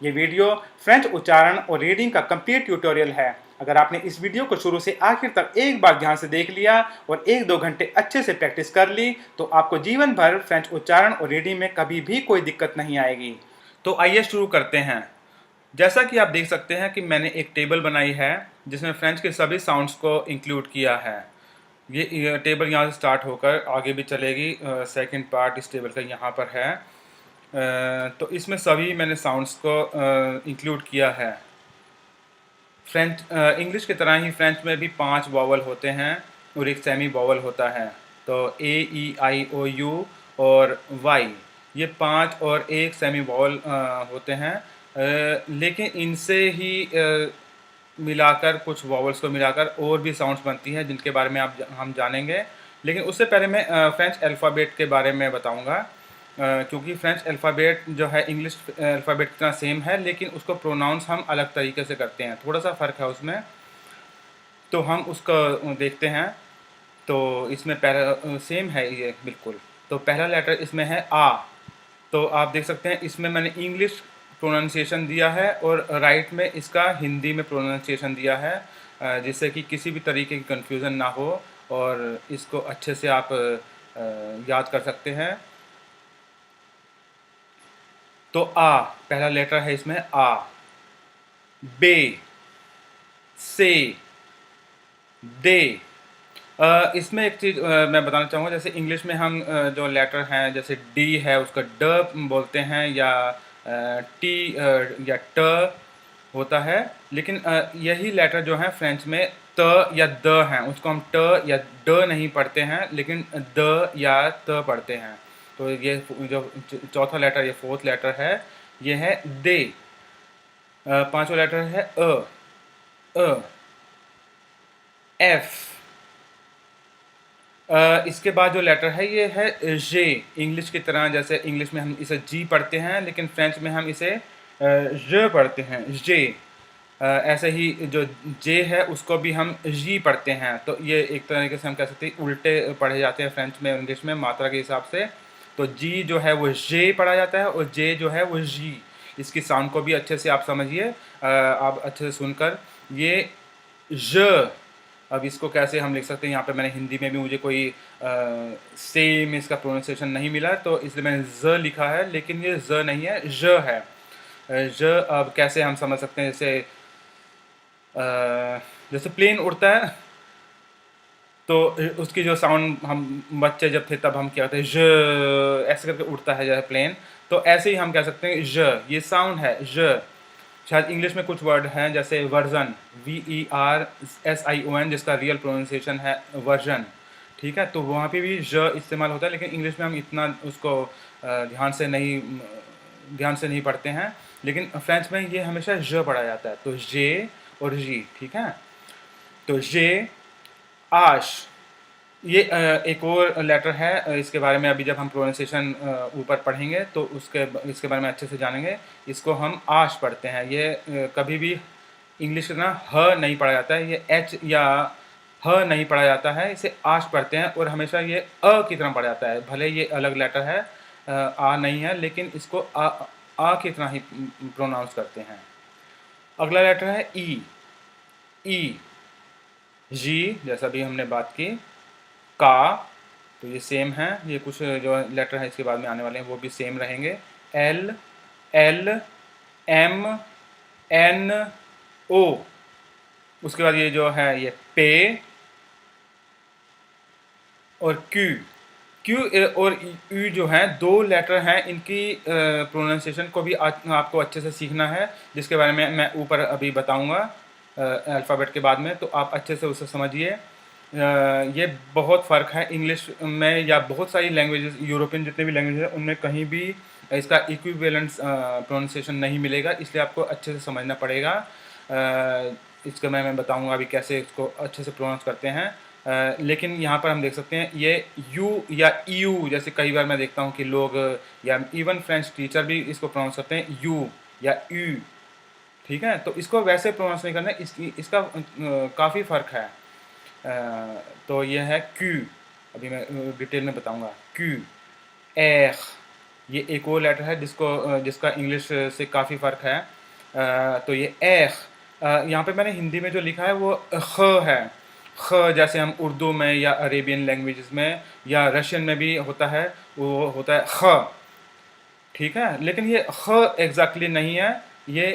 ये video French उच्चारण और रीडिंग का कंप्लीट ट्यूटोरियल है। अगर आपने इस वीडियो को शुरू से आखिर तक एक बार ध्यान से देख लिया और 1-2 घंटे अच्छे से प्रैक्टिस कर ली तो आपको जीवन भर फ्रेंच उच्चारण और रीडिंग में कभी भी कोई दिक्कत नहीं आएगी। तो आइए शुरू करते हैं। जैसा कि आप देख सकते हैं कि मैंने एक टेबल बनाई है जिसमें फ्रेंच के सभी साउंड्स को इंक्लूड किया है। ये टेबल यहाँ से स्टार्ट होकर आगे भी चलेगी। सेकंड पार्ट इस टेबल का यहाँ पर है। तो इसमें सभी मैंने साउंड्स को इंक्लूड किया है। फ्रेंच इंग्लिश की तरह ही फ्रेंच में भी 5 वॉवल होते हैं और एक सेमी वॉवल होता है। तो ए ई आई ओ यू और वाई, ये 5 और एक सेमी वॉवल होते हैं। लेकिन इनसे ही मिलाकर कुछ वॉवल्स को मिलाकर और भी साउंड्स बनती हैं जिनके बारे में हम जानेंगे। लेकिन उससे पहले मैं फ्रेंच अल्फ़ाबेट के बारे में बताऊंगा, क्योंकि फ्रेंच अल्फ़ाबेट जो है इंग्लिश अल्फ़ाबेट की तरह सेम है, लेकिन उसको प्रोनाउंस हम अलग तरीके से करते हैं, थोड़ा सा फ़र्क है उसमें। तो हम उसको देखते हैं। तो इसमें पहला सेम है ये बिल्कुल। तो पहला लेटर इसमें है आ। तो आप देख सकते हैं इसमें मैंने इंग्लिश प्रोनाउंसिएशन दिया है और राइट में इसका हिंदी में प्रोनाउंसिएशन दिया है, जिससे कि किसी भी तरीके की कन्फ्यूज़न ना हो और इसको अच्छे से आप याद कर सकते हैं। तो आ पहला लेटर है इसमें आ। बे, से, दे। इसमें एक चीज़ मैं बताना चाहूँगा, जैसे इंग्लिश में हम जो लेटर हैं जैसे डी है उसका ड बोलते हैं या टी या ट होता है। लेकिन यही लेटर जो है फ्रेंच में त या द हैं, उसको हम ट या ड नहीं पढ़ते हैं लेकिन द या त पढ़ते हैं। तो ये जो चौथा लेटर, ये फोर्थ लेटर है, ये है दे। पांचवा लेटर है अ, एफ। इसके बाद जो लेटर है ये है जे। इंग्लिश की तरह जैसे इंग्लिश में हम इसे जी पढ़ते हैं लेकिन फ्रेंच में हम इसे ज पढ़ते हैं, जे। ऐसे ही जो जे है उसको भी हम जी पढ़ते हैं। तो ये एक तरीके से हम कह सकते हैं उल्टे पढ़े जाते हैं फ्रेंच में इंग्लिश में मात्रा के हिसाब से। तो जी जो है वो जे पढ़ा जाता है और जे जो है वो जी। इसकी साउंड को भी अच्छे से आप समझिए, आप अच्छे से सुनकर। ये ज, अब इसको कैसे हम लिख सकते हैं, यहाँ पे मैंने हिंदी में भी मुझे कोई सेम इसका प्रोनाउंसिएशन नहीं मिला तो इसलिए मैंने ज लिखा है, लेकिन ये ज नहीं है, ज है। ज अब कैसे हम समझ सकते हैं, जैसे जैसे प्लेन उड़ता है तो उसकी जो साउंड हम बच्चे जब थे तब हम क्या करते हैं, ज ऐसे करके उड़ता है जैसे प्लेन। तो ऐसे ही हम कह सकते हैं ज, ये साउंड है ज। शायद इंग्लिश में कुछ वर्ड हैं जैसे वर्जन, VERSION, जिसका रियल प्रोनाउंसिएशन है वर्जन, ठीक है। तो वहाँ पे भी ज इस्तेमाल होता है, लेकिन इंग्लिश में हम इतना उसको ध्यान से नहीं पढ़ते हैं। लेकिन फ्रेंच में ये हमेशा ज पढ़ा जाता है, तो जे और जी, ठीक है। तो जे, आश, ये एक और लेटर है, इसके बारे में अभी जब हम प्रोनाउंसिएशन ऊपर पढ़ेंगे तो इसके बारे में अच्छे से जानेंगे। इसको हम आश पढ़ते हैं। ये कभी भी इंग्लिश की तरह ह नहीं पढ़ा जाता है, ये एच या ह नहीं पढ़ा जाता है, इसे आश पढ़ते हैं और हमेशा ये अ की तरह पढ़ा जाता है। भले ये अलग लेटर है, आ नहीं है, लेकिन इसको आ की तरह ही प्रोनाउंस करते हैं। अगला लेटर है ई। ई, जी जैसा भी हमने बात की, का, तो ये सेम है। ये कुछ जो लेटर है इसके बाद में आने वाले हैं वो भी सेम रहेंगे। एल, एल, एम, एन, ओ। उसके बाद ये जो है ये पे और क्यू। क्यू और यू जो हैं, दो लेटर हैं, इनकी प्रोनाउंसिएशन को भी आपको अच्छे से सीखना है, जिसके बारे में मैं ऊपर अभी बताऊंगा अल्फ़ाबेट के बाद में। तो आप अच्छे से उसे समझिए। ये बहुत फ़र्क है इंग्लिश में या बहुत सारी लैंग्वेजेस, यूरोपियन जितने भी लैंग्वेज हैं उनमें कहीं भी इसका इक्विवेलेंट प्रोनाउंसिएशन नहीं मिलेगा, इसलिए आपको अच्छे से समझना पड़ेगा। इसका मैं बताऊंगा अभी कैसे इसको अच्छे से प्रोनाउंस करते हैं। लेकिन यहाँ पर हम देख सकते हैं ये यू या यू, जैसे कई बार मैं देखता हूँ कि लोग या इवन फ्रेंच टीचर भी इसको प्रोनाउंस करते हैं यू या यू, ठीक है। तो इसको वैसे प्रोनाउंस नहीं करना, इसका काफ़ी फ़र्क है। तो ये है क्यू, अभी मैं डिटेल में बताऊंगा। क्यू, एर, ये एक और लेटर है जिसका इंग्लिश से काफ़ी फ़र्क है। तो ये एख, यहाँ पे मैंने हिंदी में जो लिखा है वो ख है। ख जैसे हम उर्दू में या अरेबियन लैंग्वेजेस में या रशियन में भी होता है, वो होता है ख, ठीक है। लेकिन ये ख एग्जैक्टली नहीं है, ये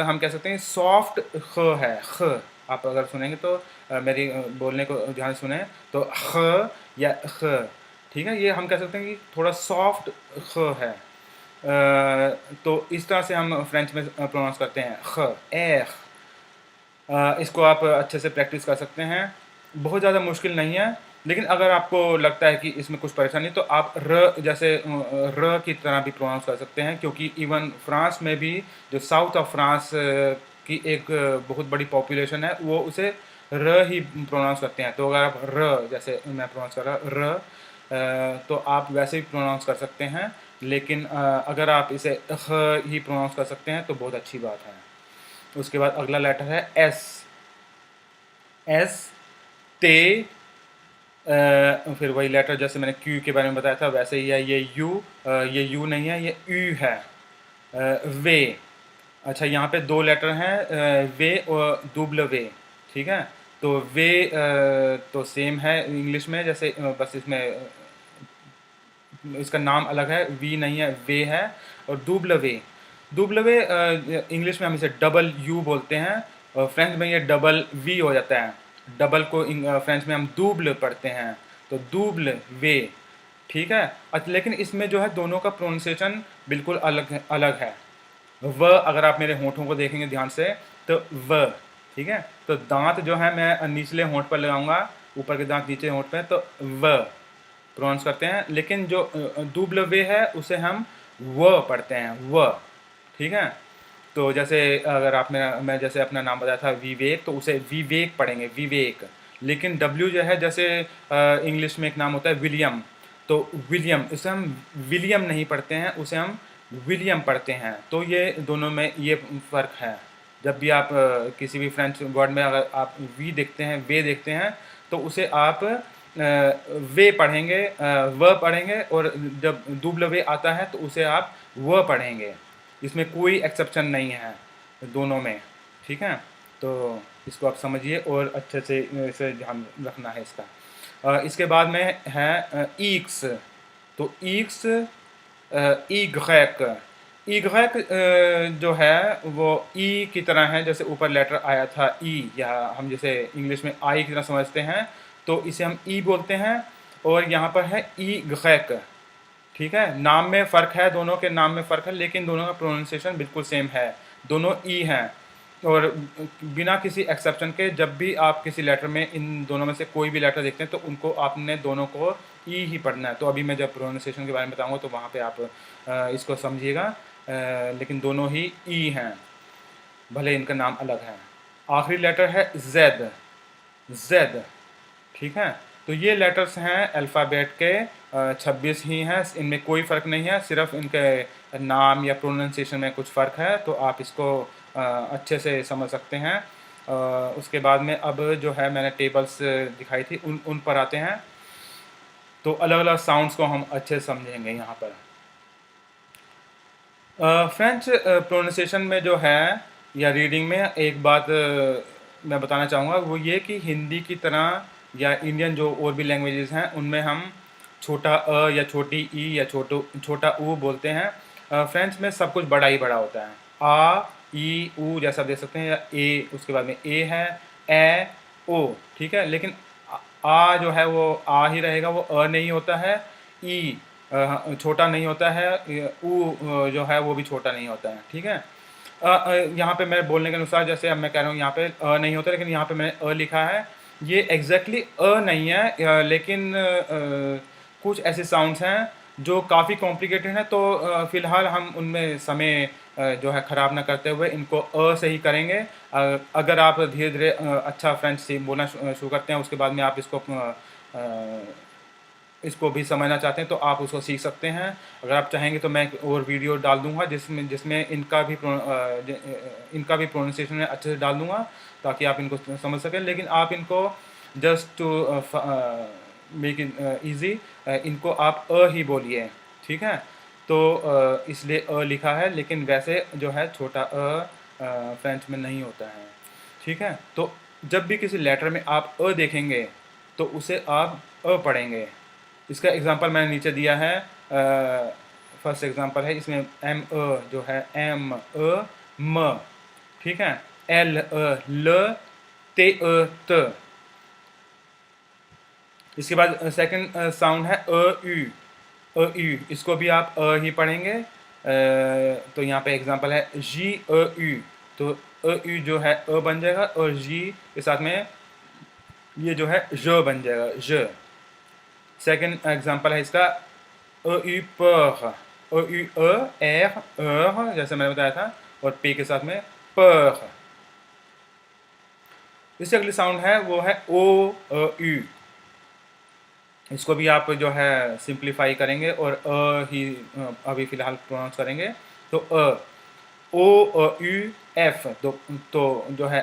हम कह सकते हैं सॉफ्ट ख है। ख आप अगर सुनेंगे तो मेरी बोलने को ध्यान से सुने तो ख या ख, ठीक है। ये हम कह सकते हैं कि थोड़ा सॉफ्ट ख है। तो इस तरह से हम फ्रेंच में प्रोनाउंस करते हैं ख, एख। इसको आप अच्छे से प्रैक्टिस कर सकते हैं, बहुत ज़्यादा मुश्किल नहीं है। लेकिन अगर आपको लगता है कि इसमें कुछ परेशानी, तो आप जैसे र की तरह भी प्रोनाउंस कर सकते हैं, क्योंकि इवन फ्रांस में भी जो साउथ ऑफ फ्रांस की एक बहुत बड़ी पॉपुलेशन है, वो उसे र ही प्रोनाउंस करते हैं। तो अगर आप र जैसे मैं प्रोनाउंस कर रहा र, तो आप वैसे भी प्रोनाउंस कर सकते हैं। लेकिन अगर आप इसे ख ही प्रोनाउंस कर सकते हैं तो बहुत अच्छी बात है। उसके बाद अगला लेटर है एस। एस ते, फिर वही लेटर जैसे मैंने क्यू के बारे में बताया था वैसे ही है। ये यू नहीं है, ये यू है। वे, अच्छा यहाँ पे दो लेटर हैं, वे और दुबल वे, ठीक है। तो वे तो सेम है इंग्लिश में, जैसे बस इसमें इसका नाम अलग है, वी नहीं है, वे है। और दुबल वे इंग्लिश में हम इसे डबल यू बोलते हैं, और फ्रेंच में ये डबल वी हो जाता है। डबल को फ्रेंच में हम दूबल पढ़ते हैं, तो दूबल वे, ठीक है। अच्छा, लेकिन इसमें जो है दोनों का प्रोनाउंसिएशन बिल्कुल अलग है। व अगर आप मेरे होंठों को देखेंगे ध्यान से तो व, ठीक है। तो दांत जो है मैं निचले होंठ पर लगाऊंगा, ऊपर के दांत नीचे होंठ पे, तो व प्रोनाउंस करते हैं। लेकिन जो दुबल वे है उसे हम व पढ़ते हैं, व, ठीक है। तो जैसे अगर आप मैं जैसे अपना नाम बताया था विवेक, तो उसे विवेक पढ़ेंगे, विवेक। लेकिन डब्ल्यू जो है, जैसे इंग्लिश में एक नाम होता है विलियम, तो विलियम, उसे हम विलियम नहीं पढ़ते हैं, उसे हम विलियम पढ़ते हैं। तो ये दोनों में ये फ़र्क है। जब भी आप किसी भी फ्रेंच वर्ड में अगर आप वी देखते हैं, वे देखते हैं, तो उसे आप वे पढ़ेंगे, व पढ़ेंगे, और जब दुबल वे आता है तो उसे आप व पढ़ेंगे। इसमें कोई एक्सेप्शन नहीं है दोनों में, ठीक है। तो इसको आप समझिए और अच्छे से इसे ध्यान रखना है इसका। इसके बाद में है ईक्स। तो ईक्स, ईग्रैक, ईग्रैक जो है वो ई की तरह है, जैसे ऊपर लेटर आया था ई, या हम जैसे इंग्लिश में आई की तरह समझते हैं, तो इसे हम ई बोलते हैं। और यहाँ पर है ईग्रैक, ठीक है। नाम में फ़र्क है, दोनों के नाम में फ़र्क है, लेकिन दोनों का प्रोनाउंसिएशन बिल्कुल सेम है, दोनों ई हैं। और बिना किसी एक्सेप्शन के जब भी आप किसी लेटर में इन दोनों में से कोई भी लेटर देखते हैं, तो उनको आपने दोनों को ई ही पढ़ना है। तो अभी मैं जब प्रोनाउंसिएशन के बारे में बताऊंगा तो वहाँ पे आप इसको समझिएगा, लेकिन दोनों ही ई हैं, भले इनका नाम अलग है। आखिरी लेटर है जेड, जेड, ठीक है। तो ये लेटर्स हैं अल्फ़ाबेट के 26 ही हैं, इनमें कोई फ़र्क नहीं है, सिर्फ इनके नाम या प्रोनाउंसिएशन में कुछ फ़र्क है। तो आप इसको अच्छे से समझ सकते हैं। उसके बाद में अब जो है मैंने टेबल्स दिखाई थी, उन पर आते हैं। तो अलग अलग साउंड्स को हम अच्छे से समझेंगे यहाँ पर। फ्रेंच प्रोनाउंसिएशन में जो है या रीडिंग में एक बात मैं बताना चाहूँगा, वो ये कि हिंदी की तरह या इंडियन जो और भी लैंग्वेजेस हैं उनमें हम छोटा अ या छोटी ई या छोटा ऊ बोलते हैं। फ्रेंच में सब कुछ बड़ा ही बड़ा होता है। आ, ई, ऊ जैसा देख सकते हैं, या ए, उसके बाद में ए है, ए, ओ, ठीक है। लेकिन आ जो है वो आ ही रहेगा, वो अ नहीं होता है। ई छोटा नहीं होता है, ऊ जो है वो भी छोटा नहीं होता है, ठीक है। यहाँ पे मेरे बोलने के अनुसार, जैसे अब मैं कह रहा हूँ यहाँ पे अ नहीं होता, लेकिन यहाँ पे मैंने अ लिखा है। ये एग्जैक्टली अ नहीं है, लेकिन कुछ ऐसे साउंड्स हैं जो काफ़ी कॉम्प्लिकेटेड हैं। तो फ़िलहाल हम उनमें समय जो है ख़राब ना करते हुए इनको अ से ही करेंगे। अगर आप धीरे धीरे अच्छा फ्रेंच से बोलना शुरू करते हैं, उसके बाद में आप इसको भी समझना चाहते हैं तो आप उसको सीख सकते हैं। अगर आप चाहेंगे तो मैं एक और वीडियो डाल दूंगा जिसमें जिसमें इनका भी प्रोनाउंसिएशन में अच्छे से डाल दूंगा, ताकि आप इनको समझ सकें। लेकिन आप इनको just to make it easy, इनको आप अ ही बोलिए, ठीक है। तो इसलिए अ लिखा है, लेकिन वैसे जो है छोटा फ्रेंच में नहीं होता है। ठीक है, तो जब भी किसी लेटर में आप अ देखेंगे तो उसे आप अ पढ़ेंगे। इसका एग्जांपल मैंने नीचे दिया है। फर्स्ट एग्जांपल है, इसमें एम अ जो है एम अ म, ठीक है, एल अ ल, ते अ त। इसके बाद सेकंड साउंड है अ यू। अ यू, इसको भी आप अ ही पढ़ेंगे। तो यहाँ पे एग्जांपल है जी अ यू, तो अ यू जो है अ बन जाएगा और जी के साथ में ये जो है ज बन जाएगा, ज। सेकंड एग्जांपल है इसका अ यू पर, अ यू एर जैसे मैंने बताया था, और पे के साथ में पर। इससे अगली साउंड है वो है ओ अ यू। इसको भी आप जो है सिंप्लीफाई करेंगे और ही अभी फ़िलहाल प्रोनाउंस करेंगे। तो ओ यू एफ, तो जो है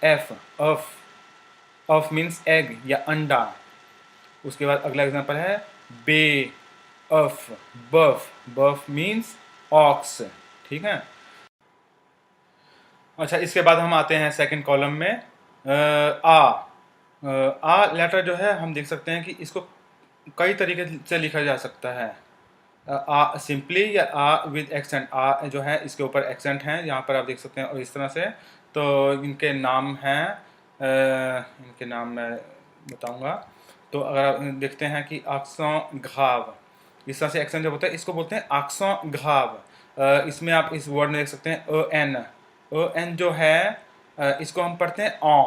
एफ, अफ। अफ मीन्स एग या अंडा। उसके बाद अगला एग्जांपल है बे अफ, बफ। बफ मीन्स ऑक्स। ठीक है। अच्छा, इसके बाद हम आते हैं सेकंड कॉलम में आ लेटर जो है हम देख सकते हैं कि इसको कई तरीके से लिखा जा सकता है। आ सिंपली या आ विद एक्सेंट। आ जो है इसके ऊपर एक्सेंट हैं, यहाँ पर आप देख सकते हैं, और इस तरह से। तो इनके नाम हैं, इनके नाम मैं बताऊंगा। तो अगर आप देखते हैं कि आक्सों घाव, इस तरह से एक्सेंट जब होता है इसको बोलते हैं आक्सों घाव। इसमें आप इस वर्ड में देख सकते हैं अ एन जो है इसको हम पढ़ते हैं ऑ।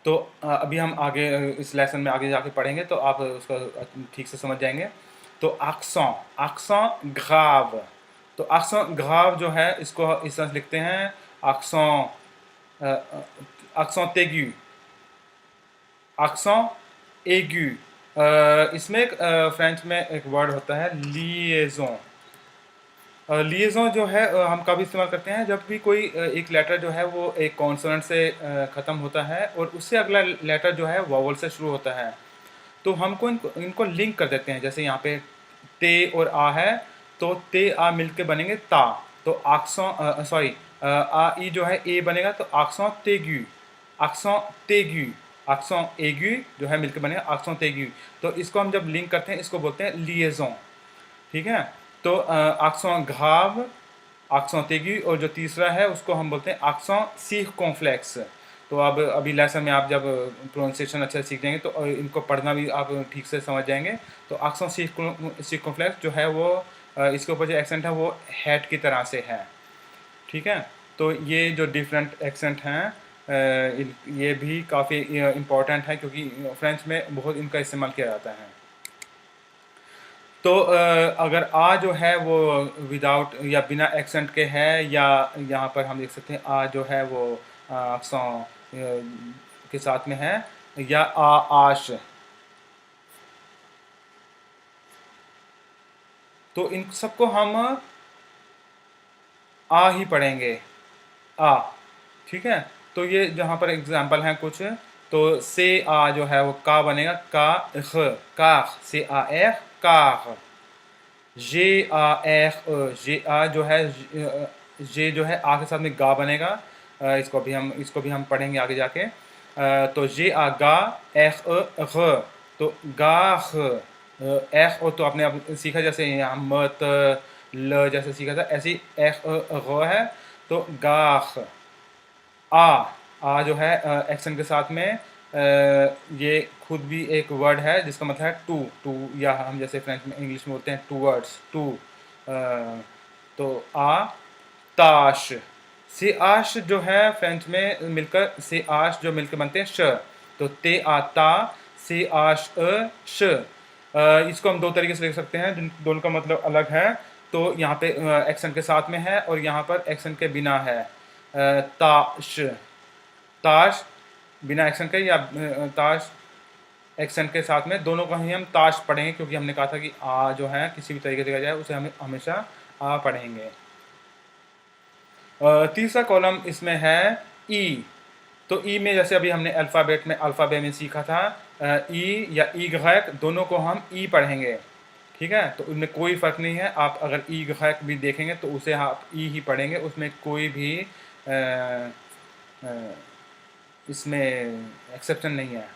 तो अभी हम आगे इस लेसन में आगे जाके पढ़ेंगे तो आप उसको ठीक से समझ जाएंगे। तो आक्सों, आक्सों घाव। तो आक्सों घाव जो है इसको इस तरह से लिखते हैं, आक्सों आक्सों तेगु, आक्सों एगु। इसमें एक फ्रेंच में एक वर्ड होता है लिएजों। लिएजों जो है हम कब इस्तेमाल करते हैं, जब भी कोई एक लेटर जो है वो एक कॉन्सोनेंट से ख़त्म होता है और उससे अगला लेटर जो है वॉवल से शुरू होता है। तो हमको इनको लिंक कर देते हैं। जैसे यहाँ पे ते और आ है, तो ते आ मिलके बनेंगे ता। तो आक्सों सॉरी आ ई जो है ए बनेगा, तो आक्सों तेगु, आक्सों तेगु, आक्सों एगु जो है मिलके बनेगा आक्सों तेगु। तो इसको हम जब लिंक करते हैं इसको बोलते हैं लिएजों। ठीक है। तो आक्सों घाव, आक्सों तेगु, और जो तीसरा है उसको हम बोलते हैं आक्सों सीरकॉन्फ्लेक्स। तो अब अभी लेसन में आप जब प्रोनाउंसिएशन अच्छे से सीख जाएंगे तो इनको पढ़ना भी आप ठीक से समझ जाएंगे। तो आक्सों सीरकॉन्फ्लेक्स जो है वो इसके ऊपर जो एक्सेंट है वो हैट की तरह से है। ठीक है। तो ये जो डिफरेंट एक्सेंट हैं ये भी काफ़ी इम्पोर्टेंट है, क्योंकि फ्रेंच में बहुत इनका इस्तेमाल किया जाता है। तो अगर आ जो है वो विदाउट या बिना एक्सेंट के है, या यहाँ पर हम देख सकते हैं आ जो है वो अक्सों के साथ में है, या आश। तो इन सबको हम आ ही पढ़ेंगे, आ। ठीक है। तो ये जहाँ पर एग्जांपल हैं कुछ, तो से आ जो है वो का बनेगा, का ख, काख, से आ ए काख। जे आ एख, जे आ जो है जे जो है आ के साथ में गा बनेगा। इसको भी हम पढ़ेंगे आगे जाके। तो जे आ गा एख ग, तो गा ख एख तो आपने अब सीखा, जैसे यहाँ मत ल जैसे सीखा था, ऐसी एख ग है। तो गाख। आ जो है एक्सेंट के साथ में ये खुद भी एक वर्ड है जिसका मतलब है टू। टू, या हम जैसे फ्रेंच में इंग्लिश में बोलते हैं टूवर्ड्स, टू। तो आ ताश। से आश जो है फ्रेंच में मिलकर से आश जो मिलकर बनते हैं श। तो ते आता, से आश श। इसको हम दो तरीके से लिख सकते हैं जिन दोनों का मतलब अलग है। तो यहाँ पे एक्सेंट के साथ में है और यहाँ पर एक्सेंट के बिना है। ताश, ताश बिना एक्सेंट के, या ताश एक्सेंट के साथ में, दोनों को ही हम ताश पढ़ेंगे, क्योंकि हमने कहा था कि आ जो है किसी भी तरीके से लिखा जाए उसे हमें हमेशा आ पढ़ेंगे। तीसरा कॉलम इसमें है ई। तो ई में जैसे अभी हमने अल्फ़ाबेट में सीखा था, ई या ई घयक दोनों को हम ई पढ़ेंगे। ठीक है, तो उनमें कोई फ़र्क नहीं है। आप अगर ई गैक भी देखेंगे तो उसे आप ई ही पढ़ेंगे, उसमें कोई भी अ, अ, इसमें एक्सेप्शन नहीं है।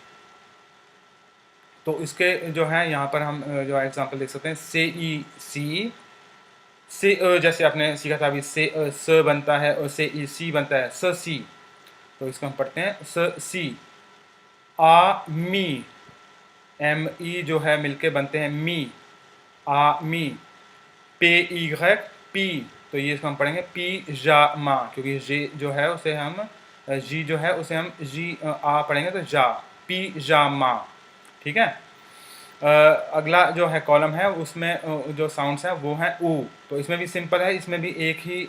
तो इसके जो है यहाँ पर हम जो एग्जांपल देख सकते हैं, से ई सी, से जैसे आपने सीखा था अभी, से स बनता है और से ई सी बनता है, स सी। तो इसको हम पढ़ते हैं स सी। आ मी, एम ई जो है मिलके बनते हैं मी, आ मी। पे ई ग्रेक पी, तो ये इसको हम पढ़ेंगे पी जा मा, क्योंकि जी जो है उसे हम जी जो है उसे हम जी आ पढ़ेंगे तो जा, पी जा मा। ठीक है। अगला जो है कॉलम है उसमें जो साउंड्स हैं वो हैं ऊ। तो इसमें भी सिंपल है, इसमें भी एक ही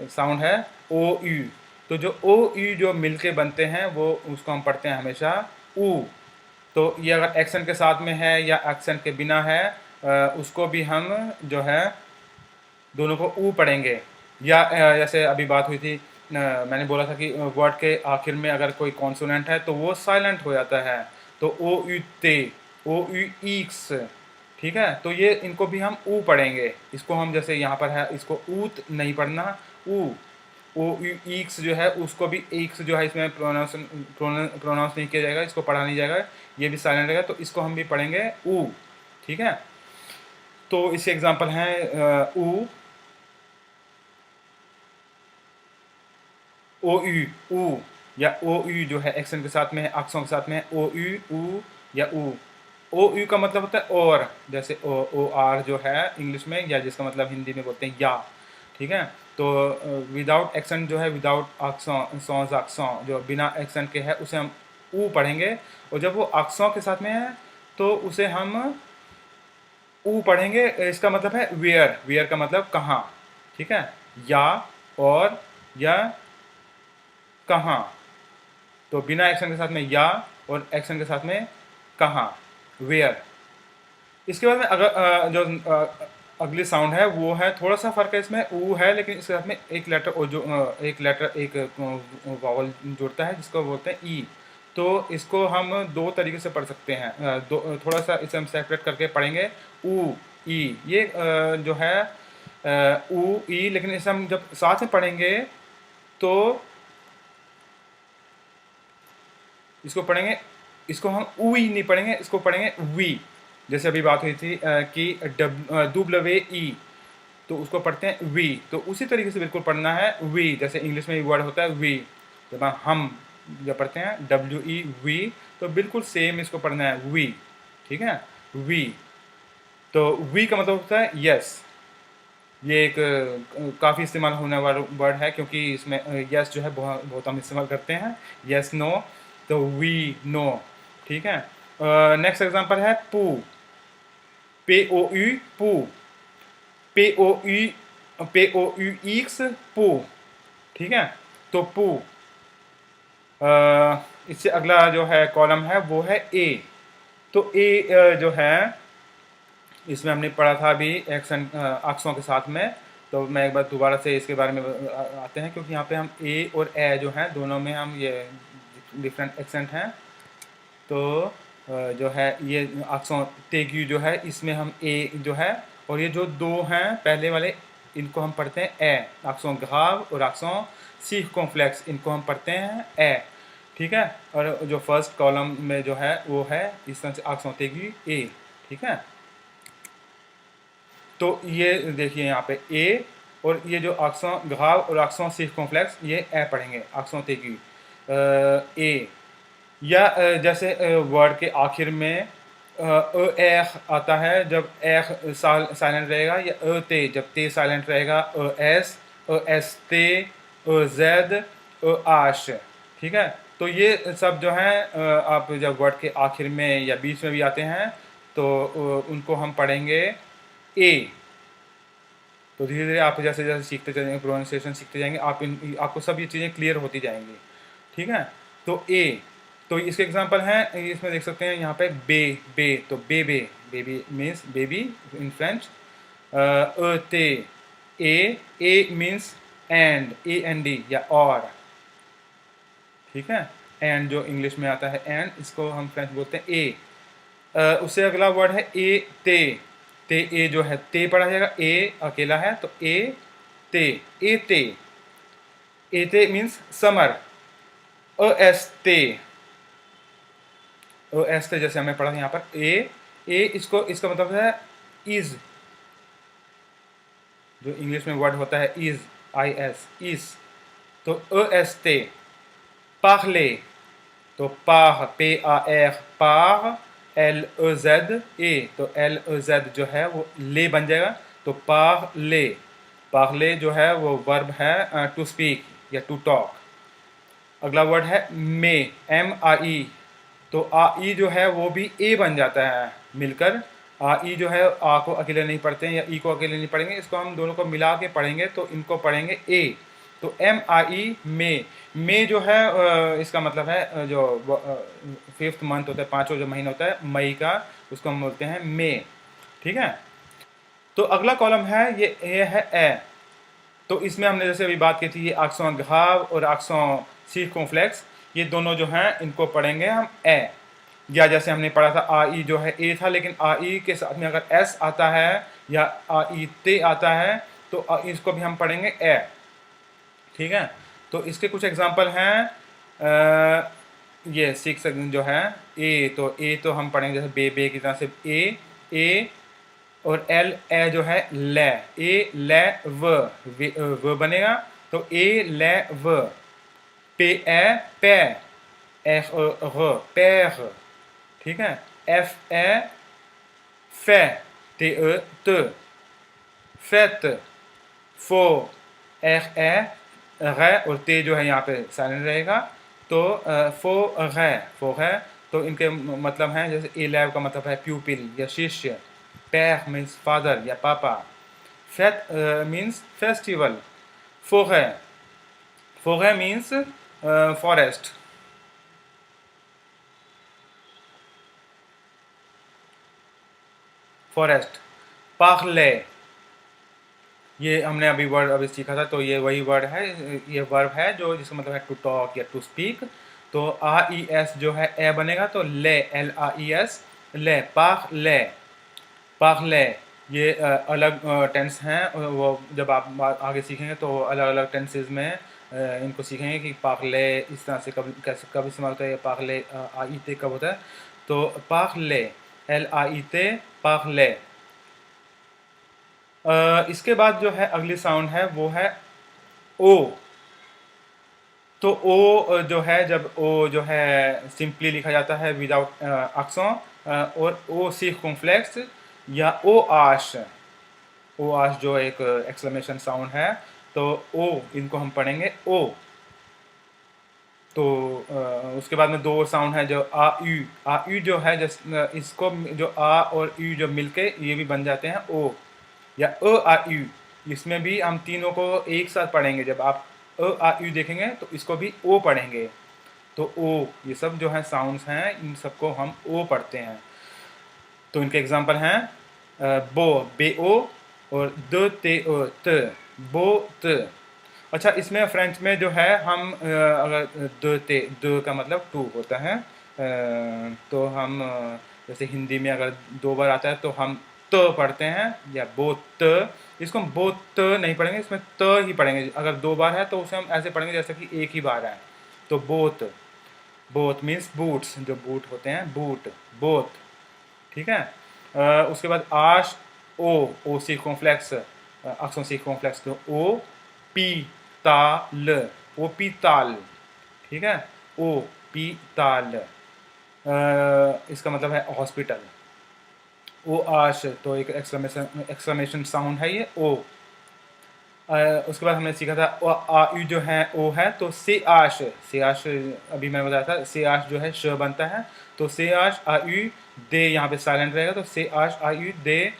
साउंड है, ओ यू। तो जो ओ यू जो मिलके बनते हैं वो उसको हम पढ़ते हैं हमेशा ऊ। तो ये अगर एक्सेंट के साथ में है या एक्सेंट के बिना है, उसको भी हम जो है दोनों को ऊ पढ़ेंगे। या जैसे अभी बात हुई थी, मैंने बोला था कि वर्ड के आखिर में अगर कोई कॉन्सोनेंट है तो वो साइलेंट हो जाता है, तो ओ यू ते, ओ यू ईक्स। ठीक है, तो ये इनको भी हम ऊ पढ़ेंगे। इसको हम जैसे यहाँ पर है, इसको ऊत नहीं पढ़ना, ऊ। ओ यू ईक्स जो है उसको भी ईक्स जो है इसमें प्रोनाउंस नहीं किया जाएगा, इसको पढ़ा नहीं जाएगा, ये भी साइलेंट रहेगा, तो इसको हम भी पढ़ेंगे ऊ। ठीक है, तो इसके एग्जांपल हैं ऊ, ओ यू ऊ, या ओ यू जो है एक्सेंट के साथ में है, अक्षरों के साथ में है, ओ यू ऊ या ऊ। ओ यू का मतलब होता है और, जैसे ओ ओ आर जो है इंग्लिश में, या जिसका मतलब हिंदी में बोलते हैं या। ठीक है, तो विदाउट एक्सेंट जो है, विदाउट अक्षों सॉन्स अक्षों जो बिना एक्सेंट के है उसे हम ऊ पढ़ेंगे, और जब वो अक्षों के साथ में है तो उसे हम ऊ पढ़ेंगे। इसका मतलब है वेयर, वेयर का मतलब कहाँ। ठीक है, या और या कहाँ, तो बिना एक्शन के साथ में या और एक्शन के साथ में कहाँ, वेयर। इसके बाद में अगर जो अगली साउंड है वो है, थोड़ा सा फर्क है इसमें, ऊ है लेकिन इसके साथ में एक लेटर और जो एक वावल जुड़ता है जिसको बोलते हैं ई। तो इसको हम दो तरीके से पढ़ सकते हैं, थोड़ा सा इसे हम सेपरेट करके पढ़ेंगे, ऊ ई। ये जो है ऊ ई, लेकिन इसे हम जब साथ में पढ़ेंगे तो इसको पढ़ेंगे, इसको हम वी नहीं पढ़ेंगे, इसको पढ़ेंगे वी। जैसे अभी बात हुई थी कि डब्ल्यू तो उसको पढ़ते हैं वी, तो उसी तरीके से बिल्कुल पढ़ना है वी, जैसे इंग्लिश में वर्ड होता है वी, जब हम जब पढ़ते हैं डब्ल्यू ई वी, तो बिल्कुल सेम इसको पढ़ना है वी। ठीक है, वी। तो वी का मतलब होता है यस। ये एक काफ़ी इस्तेमाल होने वाला वर्ड है, क्योंकि इसमें यस जो है बहुत बहुत हम इस्तेमाल करते हैं, यस नो, तो वी नो। ठीक है, नेक्स्ट एग्जांपल है पू, पे ओ यू पू, पे ओ यू, पे ओ यू एक्स पू। ठीक है, तो पू। इससे अगला जो है कॉलम है वो है ए। तो ए जो है इसमें हमने पढ़ा था अभी एक्सेंट अक्षरों के साथ में, तो मैं एक बार दोबारा से इसके बारे में आते हैं, क्योंकि यहाँ पे हम ए और ए जो हैं दोनों में हम ये डिफरेंट एक्सेंट हैं। तो जो है ये अक्षरों तेग्यू जो है इसमें हम ए जो है, और ये जो दो हैं पहले वाले इनको हम पढ़ते हैं ए, अक्षरों घाव और अक्षरों सीख कॉम्प्लेक्स इनको हम पढ़ते हैं ए। ठीक है, और जो फर्स्ट कॉलम में जो है वो है इस तरह से अक्षरों तेग्यू ए। ठीक है, तो ये देखिए यहाँ पे ए, और ये जो अक्षरों घाव और अक्षरों सीख कॉम्प्लेक्स ये ए पढ़ेंगे, अक्षरों तेगी ए। या जैसे वर्ड के आखिर में एख आता है, जब एख साइलेंट रहेगा, या ते जब ते साइलेंट रहेगा, एस ते, जैद, आश। ठीक है, तो ये सब जो हैं आप जब वर्ड के आखिर में या बीच में भी आते हैं तो उनको हम पढ़ेंगे ए। तो धीरे धीरे आप जैसे जैसे सीखते जाएंगे, प्रोनाउंसिएशन सीखते जाएंगे, आपको सब ये चीज़ें क्लियर होती जाएंगी। ठीक है, तो ए, तो इसके एग्जांपल हैं, इसमें देख सकते हैं यहाँ पे बे, बे, तो बेबे, बेबी मीन्स बेबी इन फ्रेंच। ते, ए means and, A N D या और। ठीक है, एंड जो इंग्लिश में आता है एंड, इसको हम फ्रेंच बोलते हैं ए। उससे अगला वर्ड है ए ते, ते ए जो है ते पढ़ा जाएगा, ए अकेला है तो ते, ए ते मीन्स समर। एस ते जैसे हमने पढ़ा यहाँ पर ए इसको इसका मतलब है इज, जो इंग्लिश में वर्ड होता है इज, आई एस, इज। तो एस ते पार्ले, तो पार पे आ एर पार, एल ए जेड ए, तो एल ए जेड जो है वो ले बन जाएगा, तो पार्ले। पार्ले जो है वो वर्ब है टू स्पीक या टू टॉक। अगला वर्ड है मे, एम आ ई, तो आ ई जो है वो भी ए बन जाता है मिलकर। आ ई जो है आ को अकेले नहीं पढ़ते हैं या ई को अकेले नहीं पढ़ेंगे, इसको हम दोनों को मिला के पढ़ेंगे तो इनको पढ़ेंगे ए। तो एम आई ई मे जो है इसका मतलब है जो 5th मंथ होता है, 5वां जो महीना होता है मई का, उसको हम बोलते हैं मे। ठीक है, तो अगला कॉलम है ये है ए। तो इसमें हमने जैसे अभी बात की थी ये आक्सों घाव और आक्सों सीर्कमफ्लेक्स, ये दोनों जो हैं इनको पढ़ेंगे हम ए। या जैसे हमने पढ़ा था आ ई जो है ए था, लेकिन आ ई के साथ में अगर एस आता है या आ ई ते आता है तो इसको भी हम पढ़ेंगे ए। ठीक है, तो इसके कुछ एग्जांपल हैं। ये 6 जो है ए तो हम पढ़ेंगे जैसे बे की तरह से ए, और एल ए जो है ले, ए ले व बनेगा, तो ए ले व। पे ए पे, एफ र पैर। ठीक है, एफ ए फे, ते ए te, फैट, फो, एफ ए रे, और ते जो है यहाँ पे साइलेंट रहेगा, तो फो है। तो इनके मतलब हैं जैसे ए लैब का मतलब है प्यूपिल या शिष्य, पैर मीन्स फादर या पापा, फैट मीन्स फेस्टिवल, फोरे मीन्स फॉरेस्ट। पार्ले, ये हमने अभी वर्ड अभी सीखा था, तो ये वही वर्ड है, ये वर्ब है जो जिसका मतलब है टू टॉक या टू स्पीक। तो आ ई एस जो है ए बनेगा, तो ले, एल आ ई एस ले, पार्ले। ये अलग टेंस हैं, वो जब आप आगे सीखेंगे तो अलग अलग टेंसेस में इनको सीखेंगे कि पार्ले इस तरह से कब इस्तेमाल होता है, पार्ले आ ई ते कब होता है। तो पार्ले, एल आ ई ते पार्ले। इसके बाद जो है अगली साउंड है वो है ओ। तो ओ जो है, जब ओ जो है सिंपली लिखा जाता है विदाउट एक्सों, और ओ सीर्कमफ्लेक्स या ओ आश जो एक एक्सक्लेमेशन साउंड है, तो ओ इनको हम पढ़ेंगे ओ। तो उसके बाद में 2 साउंड है जो आ यू जो है, इसको जो आ और यू जो मिलके ये भी बन जाते हैं ओ, या आ यू। इसमें भी हम तीनों को एक साथ पढ़ेंगे, जब आप आ यू देखेंगे तो इसको भी ओ पढ़ेंगे। तो ओ, ये सब जो है साउंड्स हैं, इन सबको हम ओ पढ़ते हैं। तो इनके एग्जांपल हैं बो, बे ओ, और द ते ओ त, बो त। अच्छा, इसमें फ्रेंच में जो है हम अगर द का मतलब टू होता है, तो हम जैसे हिंदी में अगर 2 बार आता है तो हम त पढ़ते हैं, या बोत। इसको हम बोत नहीं पढ़ेंगे, इसमें त ही पढ़ेंगे। अगर 2 बार है तो उसे हम ऐसे पढ़ेंगे जैसे कि एक ही बार है। तो बोत मीन्स बूट्स, जो बूट होते हैं, बोत। ठीक है, उसके बाद आश ओ सीर्कमफ्लेक्स, अक्सों सीर्कमफ्लेक्स, तो ओ पी ताल, ओ पी ताल। ठीक है, ओ पी ताल, इसका मतलब है हॉस्पिटल। ओ आश, तो एक एक्सक्लेमेशन साउंड है ये ओ। उसके बाद हमने सीखा था आ यू जो है ओ है, तो से आश अभी मैंने बताया था, से आश जो है श बनता है, तो से आश आ यू दे, यहाँ पे साइलेंट रहेगा, तो से आश आ यू दे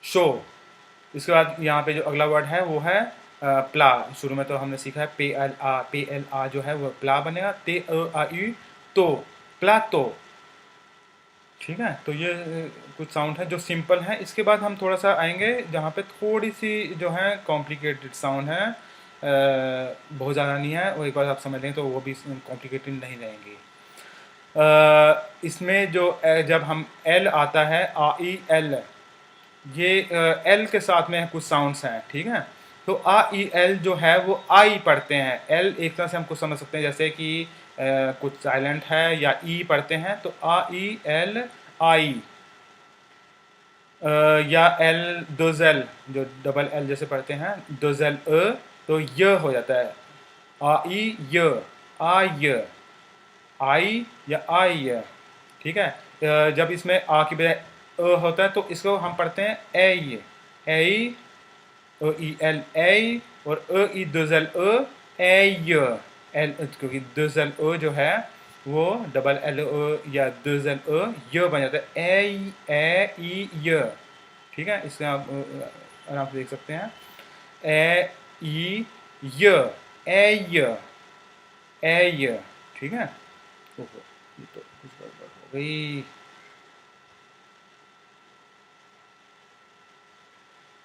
शो। इसके बाद यहाँ पे जो अगला वर्ड है वो है प्ला। शुरू में तो हमने सीखा है पे एल आ जो है वो प्ला बनेगा, ते आ यू तो, प्लातो। ठीक है, तो ये कुछ साउंड है जो सिंपल है। इसके बाद हम थोड़ा सा आएंगे जहाँ पे थोड़ी सी जो है कॉम्प्लिकेटेड साउंड है, बहुत ज़्यादा नहीं है, और एक बार आप समझ लें तो वो भी कॉम्प्लिकेटेड नहीं रहेंगी। इसमें जो जब हम एल आता है, आ ई एल, ये एल के साथ में कुछ साउंड्स हैं, ठीक है। तो आ ई एल जो है वो आई पढ़ते हैं। एल एक तरह से हम कुछ समझ सकते हैं जैसे कि कुछ साइलेंट है, या ई पढ़ते हैं तो आ ई एल आई, या एल दोजेल जो डबल एल जैसे पढ़ते हैं, दोजेल तो य हो जाता है, आ ई य, आ य, आई या आई य, ठीक है। जब इसमें आ की बजाय होता है तो इसको हम पढ़ते हैं ए, ए, ई एल ए, और ई दोजेल ए य, एल, क्योंकि दोजेल जो है वो डबल एल या दोजेल य बन जाता है, ए ई य, ठीक है। इससे आप आराम से देख सकते हैं, ए ई य, ए य, ए य, ठीक है। ओहो, ये तो कुछ गड़बड़ हो गई।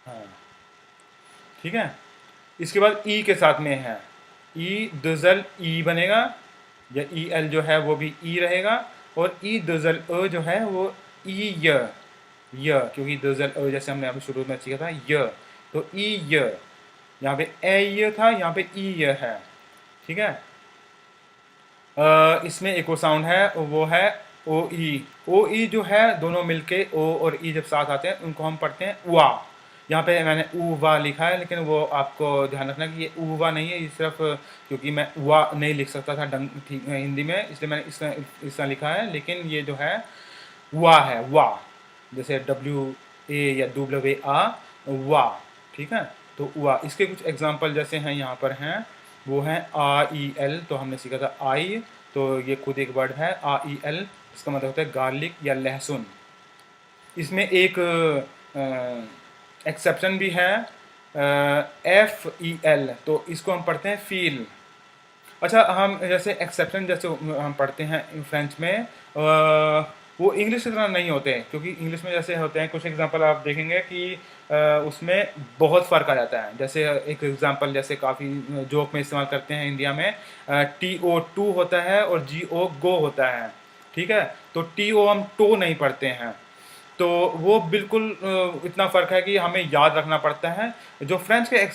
हाँ, ठीक है। इसके बाद ई के साथ में है, ई दुजल ई बनेगा, या ई एल जो है वो भी ई रहेगा, और ई दुजल जो है वो ई य, क्योंकि दुजल जैसे हमने अभी शुरू में सीखा था य, तो ई य, यहाँ पे ए य था, यहाँ पे ई य है, ठीक है। इसमें एक और साउंड है, वो है ओ ई। ओ ई जो है दोनों मिलके, ओ और ई जब साथ आते हैं उनको हम पढ़ते हैं वा। यहाँ पे मैंने ऊ वा लिखा है, लेकिन वो आपको ध्यान रखना कि ये ऊ वा नहीं है, ये सिर्फ क्योंकि मैं वा नहीं लिख सकता था ढंग ठीक हिंदी में, इसलिए मैंने इस तरह लिखा है, लेकिन ये जो है वा है, वा, जैसे डब्ल्यू ए या डब्ल्यू आ, वा, ठीक है। तो वा, इसके कुछ एग्जाम्पल जैसे हैं यहाँ पर हैं, वो है आ ई एल, तो हमने सीखा था आई, तो ये खुद एक वर्ड है आ ई एल, इसका मतलब होता है गार्लिक या लहसुन। इसमें एक एक्सेप्शन भी है, एफ ई एल, तो इसको हम पढ़ते हैं फील। अच्छा, हम जैसे एक्सेप्शन जैसे हम पढ़ते हैं फ्रेंच में, वो इंग्लिश की तरह नहीं होते, क्योंकि इंग्लिश में जैसे होते हैं कुछ एग्जांपल आप देखेंगे कि उसमें बहुत फ़र्क आ जाता है। जैसे एक एग्जांपल जैसे काफ़ी जोक में इस्तेमाल करते हैं इंडिया में, TO2 होता है और GO गो होता है, ठीक है। तो TO हम टो नहीं पढ़ते हैं, तो वो बिल्कुल इतना फ़र्क है कि हमें याद रखना पड़ता है। जो फ्रेंच के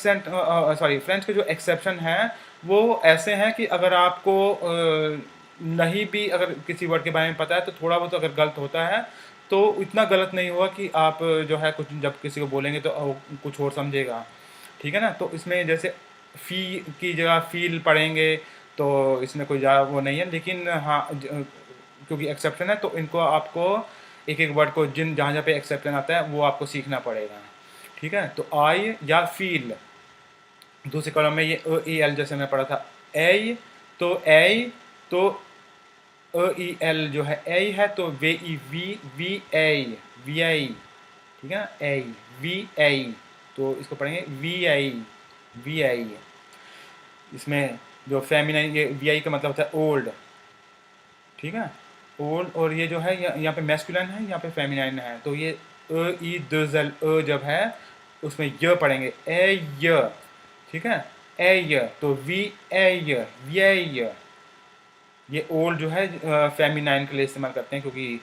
फ्रेंच के जो एक्सेप्शन हैं वो ऐसे हैं कि अगर आपको नहीं भी अगर किसी वर्ड के बारे में पता है, तो थोड़ा बहुत अगर गलत होता है तो इतना गलत नहीं होगा कि आप जो है कुछ जब किसी को बोलेंगे तो कुछ और समझेगा, ठीक है ना। तो इसमें जैसे फ़ी की जगह फ़ील पढ़ेंगे तो इसमें कोई ज़्यादा वो नहीं है, लेकिन हाँ क्योंकि एक्सेप्शन है तो इनको आपको एक एक वर्ड को जहाँ जहाँ पे एक्सेप्शन आता है वो आपको सीखना पड़ेगा, ठीक है। तो आई या फील, दूसरे कॉलम में ये ए एल जैसे मैं पढ़ा था ए, तो ए, तो ई एल जो है ए है, तो वे ई वी ए, वी आई, ठीक है, ए वी आई, तो इसको पढ़ेंगे वी आई, वी आई। इसमें जो फेमिनाइन, ये वी आई का मतलब होता है ओल्ड, ठीक है, ओल्ड। और ये जो है यहाँ पे मैस्कुलिन है, यहाँ पे फेमिनाइन है, तो ये ई दजल जब है उसमें य पढ़ेंगे, ए य, ठीक है, ए य, तो वी ए य, वी ए य। ये ओल्ड जो है फेमिनाइन के लिए इस्तेमाल करते हैं, क्योंकि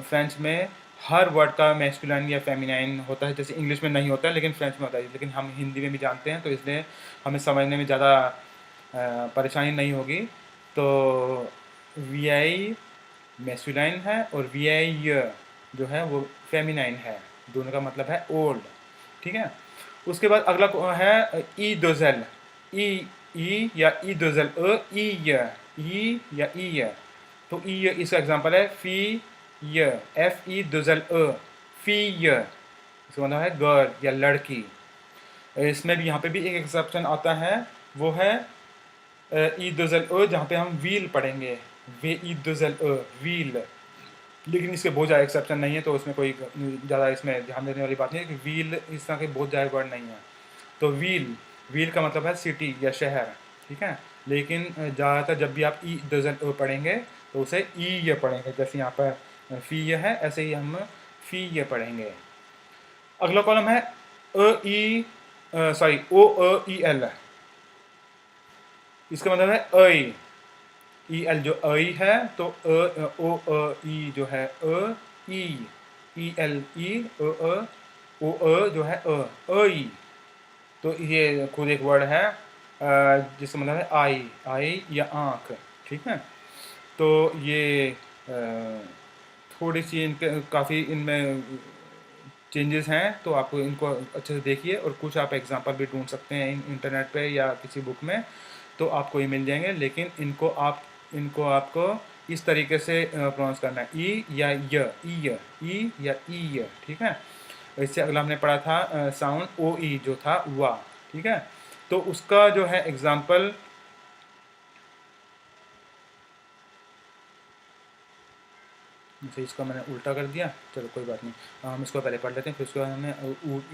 फ्रेंच में हर वर्ड का मैस्कुलिन या फेमिनाइन होता है, जैसे इंग्लिश में नहीं होता है लेकिन फ्रेंच में होता है, लेकिन हम हिंदी में भी जानते हैं, तो इसलिए हमें समझने में ज़्यादा परेशानी नहीं होगी। तो वी आई मैस्कुलाइन है और वी आई जो है वो फेमिनाइन है, दोनों का मतलब है ओल्ड, ठीक है। उसके बाद अगला है ई दोजेल, ई या ई दोजेल, ई या ई, तो ई इसका एग्जांपल है फी य, एफ ई दोजेल, फी य, इसका मतलब है गर्ल या लड़की। इसमें भी यहाँ पे भी एक एक्सेप्शन आता है, वो है ई दोजेल जहाँ पे हम व्हील पढ़ेंगे, वे ई दोजेल व्हील, लेकिन इसके बहुत ज़्यादा एक्सेप्शन नहीं है, तो उसमें कोई ज़्यादा इसमें ध्यान देने वाली बात नहीं है कि व्हील इस तरह के बहुत ज़्यादा वर्ड नहीं है। तो व्हील का मतलब है सिटी या शहर, ठीक है, लेकिन ज़्यादातर जब भी आप ई डजन पढ़ेंगे तो उसे ई ये पढ़ेंगे, जैसे यहाँ पर फी ये है ऐसे ही हम फी ये पढ़ेंगे। अगला कॉलम है ओ ई एल, इसका मतलब है ऐ, ई एल जो ई है, तो ओ ई जो है ई एल ई ओ जो है ई। तो ये खुद एक वर्ड है जिसका मतलब है आई, आई या आँख, ठीक है। तो ये थोड़ी सी इनके काफ़ी इनमें चेंजेस हैं, तो आप इनको अच्छे से देखिए, और कुछ आप एग्जांपल भी ढूंढ सकते हैं इंटरनेट पे या किसी बुक में, तो आपको ये मिल जाएंगे। लेकिन इनको आपको इस तरीके से प्रोनाउंस करना है, ई या य, ई या ई, ठीक है। इससे अगला हमने पढ़ा था साउंड ओ ई जो था वा, ठीक है। तो उसका जो है एग्जाम्पल, जैसे इसको मैंने उल्टा कर दिया, चलो कोई बात नहीं, हम इसको पहले पढ़ लेते हैं, फिर उसके बाद हमें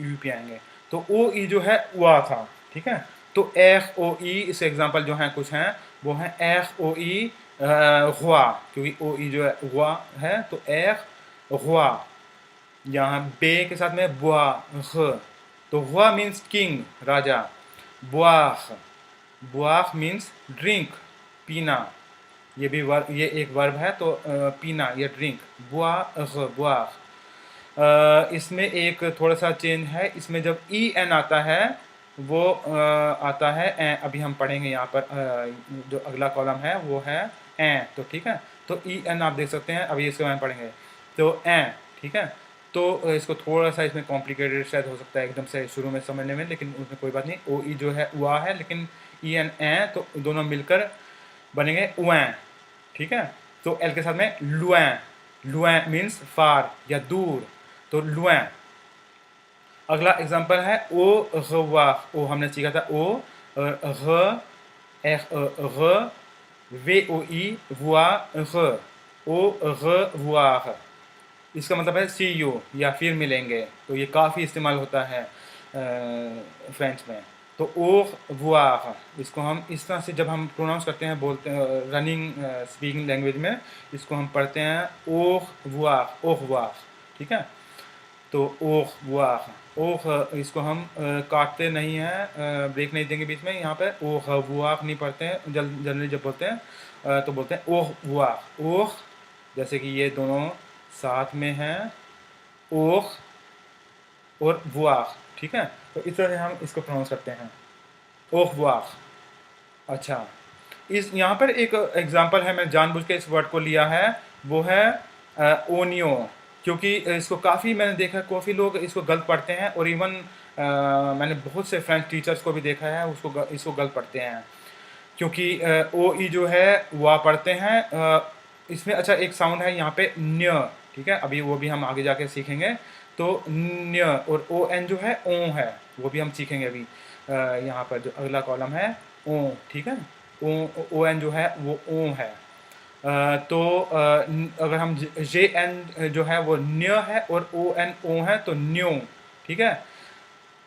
यू पे आएंगे। तो ओ ई जो है वा था, ठीक है। तो एफ ओ ई, इस एग्जाम्पल जो हैं कुछ हैं, वो हैं एफ ओ ई हुआ, क्योंकि ओ ई जो है हुआ है, तो एफ हुआ। यहाँ बे के साथ में बुआ ख, तो हुआ मीन्स किंग, राजा। बुआख, बुआख मीन्स ड्रिंक, पीना। ये भी वर्ब, ये एक वर्ब है, तो पीना या ड्रिंक, बुआख। इसमें एक थोड़ा सा चेंज है, इसमें जब ई एन आता है वो आता है ए, अभी हम पढ़ेंगे यहाँ पर जो अगला कॉलम है वो है ए, तो ठीक है। तो ई एन आप देख सकते हैं, अभी इसके बारे में पढ़ेंगे, तो ए, ठीक है। तो इसको थोड़ा सा इसमें कॉम्प्लिकेटेड शायद हो सकता है एकदम से शुरू में समझने में, लेकिन उसमें कोई बात नहीं। ओ ई जो है हुआ है, लेकिन ई एन ए, तो दोनों मिलकर बनेंगे उएं, ठीक है। तो एल के साथ में लुएं, लुएं मीन्स फार या दूर, तो लुएं। अगला एग्जांपल है ओ गवा, ओ हमने सीखा था ओ ग ग वे ओ ई वुआ ग, ओ ग वुआ। इसका मतलब है सी यू या फिर मिलेंगे, तो ये काफ़ी इस्तेमाल होता है फ्रेंच में। तो ओह वुआ, इसको हम इस तरह से जब हम प्रोनाउंस करते हैं, बोलते हैं रनिंग स्पीकिंग लैंग्वेज में, इसको हम पढ़ते हैं ओह वुआ, ओह वुआ, ठीक है। तो ओह वुआ, ओह इसको हम काटते नहीं हैं, ब्रेक नहीं देंगे बीच में, यहाँ पे ओह वुआ नहीं पढ़ते हैं, जनरली जब बोलते हैं तो बोलते हैं ओह वुआ, ओह, जैसे कि ये दोनों साथ में हैं, ओह और वुआह, ठीक है। तो इस तरह से हम इसको प्रोनाउंस करते हैं, ओह वुआह। अच्छा, इस यहाँ पर एक एग्जांपल है, मैं जानबूझ के इस वर्ड को लिया है, वो है ओनियो, क्योंकि इसको काफ़ी मैंने देखा, काफ़ी लोग इसको गलत पढ़ते हैं, और इवन मैंने बहुत से फ्रेंच टीचर्स को भी देखा है इसको गलत पढ़ते हैं, क्योंकि ओ ई जो है वा पढ़ते हैं इसमें। अच्छा, एक साउंड है यहाँ पे न्य, ठीक है, अभी वो भी हम आगे जाके सीखेंगे। तो न्य और ओ एन जो है ओ है, वो भी हम सीखेंगे अभी यहाँ पर जो अगला कॉलम है ओ, ठीक है। ओ एन जो है वो ओ है। तो अगर हम जे एन जो है वो न्य है और ओ एन ओ है, तो न्यो, ठीक है।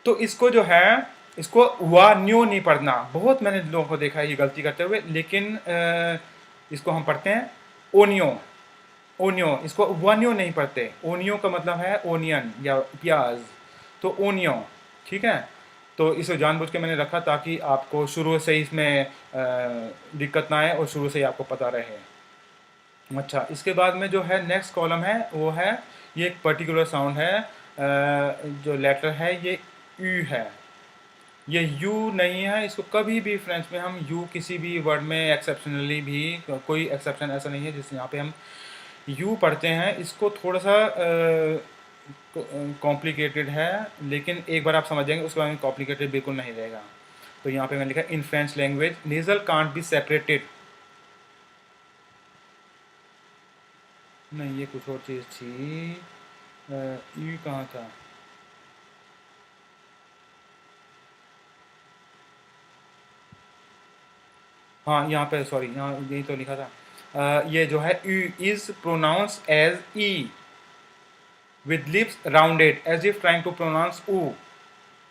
तो इसको जो है, इसको वा न्यो नहीं पढ़ना, बहुत मैंने लोगों को देखा है ये गलती करते हुए, लेकिन इसको हम पढ़ते हैं ओनियो, ओनियो, इसको वानियो नहीं पढ़ते। ओनियो का मतलब है ओनियन या प्याज, तो ओनियो, ठीक है। तो इसे जानबूझ के मैंने रखा ताकि आपको शुरू से ही इसमें दिक्कत ना आए और शुरू से ही आपको पता रहे। अच्छा, इसके बाद में जो है नेक्स्ट कॉलम है वो है, ये एक पर्टिकुलर साउंड है, जो लेटर है ये यू है। ये यू नहीं है, इसको कभी भी फ्रेंच में हम यू किसी भी वर्ड में एक्सेप्शनली भी, कोई एक्सेप्शन ऐसा नहीं है जिस यहाँ पे हम यू पढ़ते हैं। इसको थोड़ा सा कॉम्प्लिकेटेड है, लेकिन एक बार आप समझ जाएंगे उसके बाद में कॉम्प्लिकेटेड बिल्कुल नहीं रहेगा। तो यहाँ पे मैंने लिखा in French language nasal can't be separated, नहीं ये कुछ और चीज़ थी, यू कहाँ था, हाँ यहाँ पे सॉरी, यहाँ यही तो लिखा था, ये जो है U is pronounce as E with lips rounded as if trying to pronounce ऊ।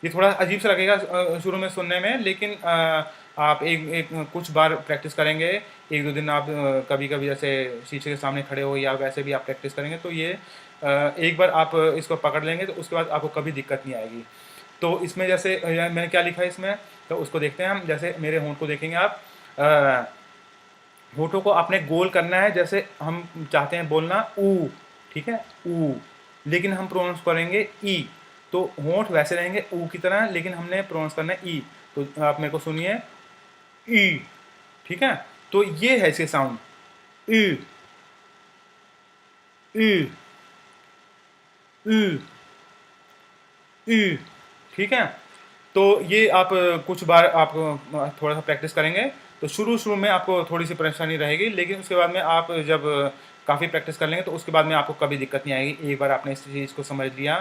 ये थोड़ा अजीब सा लगेगा शुरू में सुनने में, लेकिन आप एक कुछ बार प्रैक्टिस करेंगे, एक दो दिन आप कभी कभी जैसे शीशे के सामने खड़े हो या वैसे भी आप प्रैक्टिस करेंगे, तो ये एक बार आप इसको पकड़ लेंगे तो उसके बाद आपको कभी दिक्कत नहीं आएगी। तो इसमें जैसे मैंने क्या लिखा है इसमें, तो उसको देखते हैं हम। जैसे मेरे होंठ को देखेंगे आप, होठों को आपने गोल करना है, जैसे हम चाहते हैं बोलना ऊ, ठीक है, ऊ, लेकिन हम प्रोनाउंस करेंगे ई। तो होंठ वैसे रहेंगे ऊ की तरह, लेकिन हमने प्रोनाउंस करना है ई। तो आप मेरे को सुनिए, ई, ठीक है। तो ये है इसके साउंड, ई, ई, ई, ई, ठीक है। तो ये आप कुछ बार आप थोड़ा सा प्रैक्टिस करेंगे तो शुरू शुरू में आपको थोड़ी सी परेशानी रहेगी, लेकिन उसके बाद में आप जब काफ़ी प्रैक्टिस कर लेंगे तो उसके बाद में आपको कभी दिक्कत नहीं आएगी, एक बार आपने इस चीज़ को समझ लिया।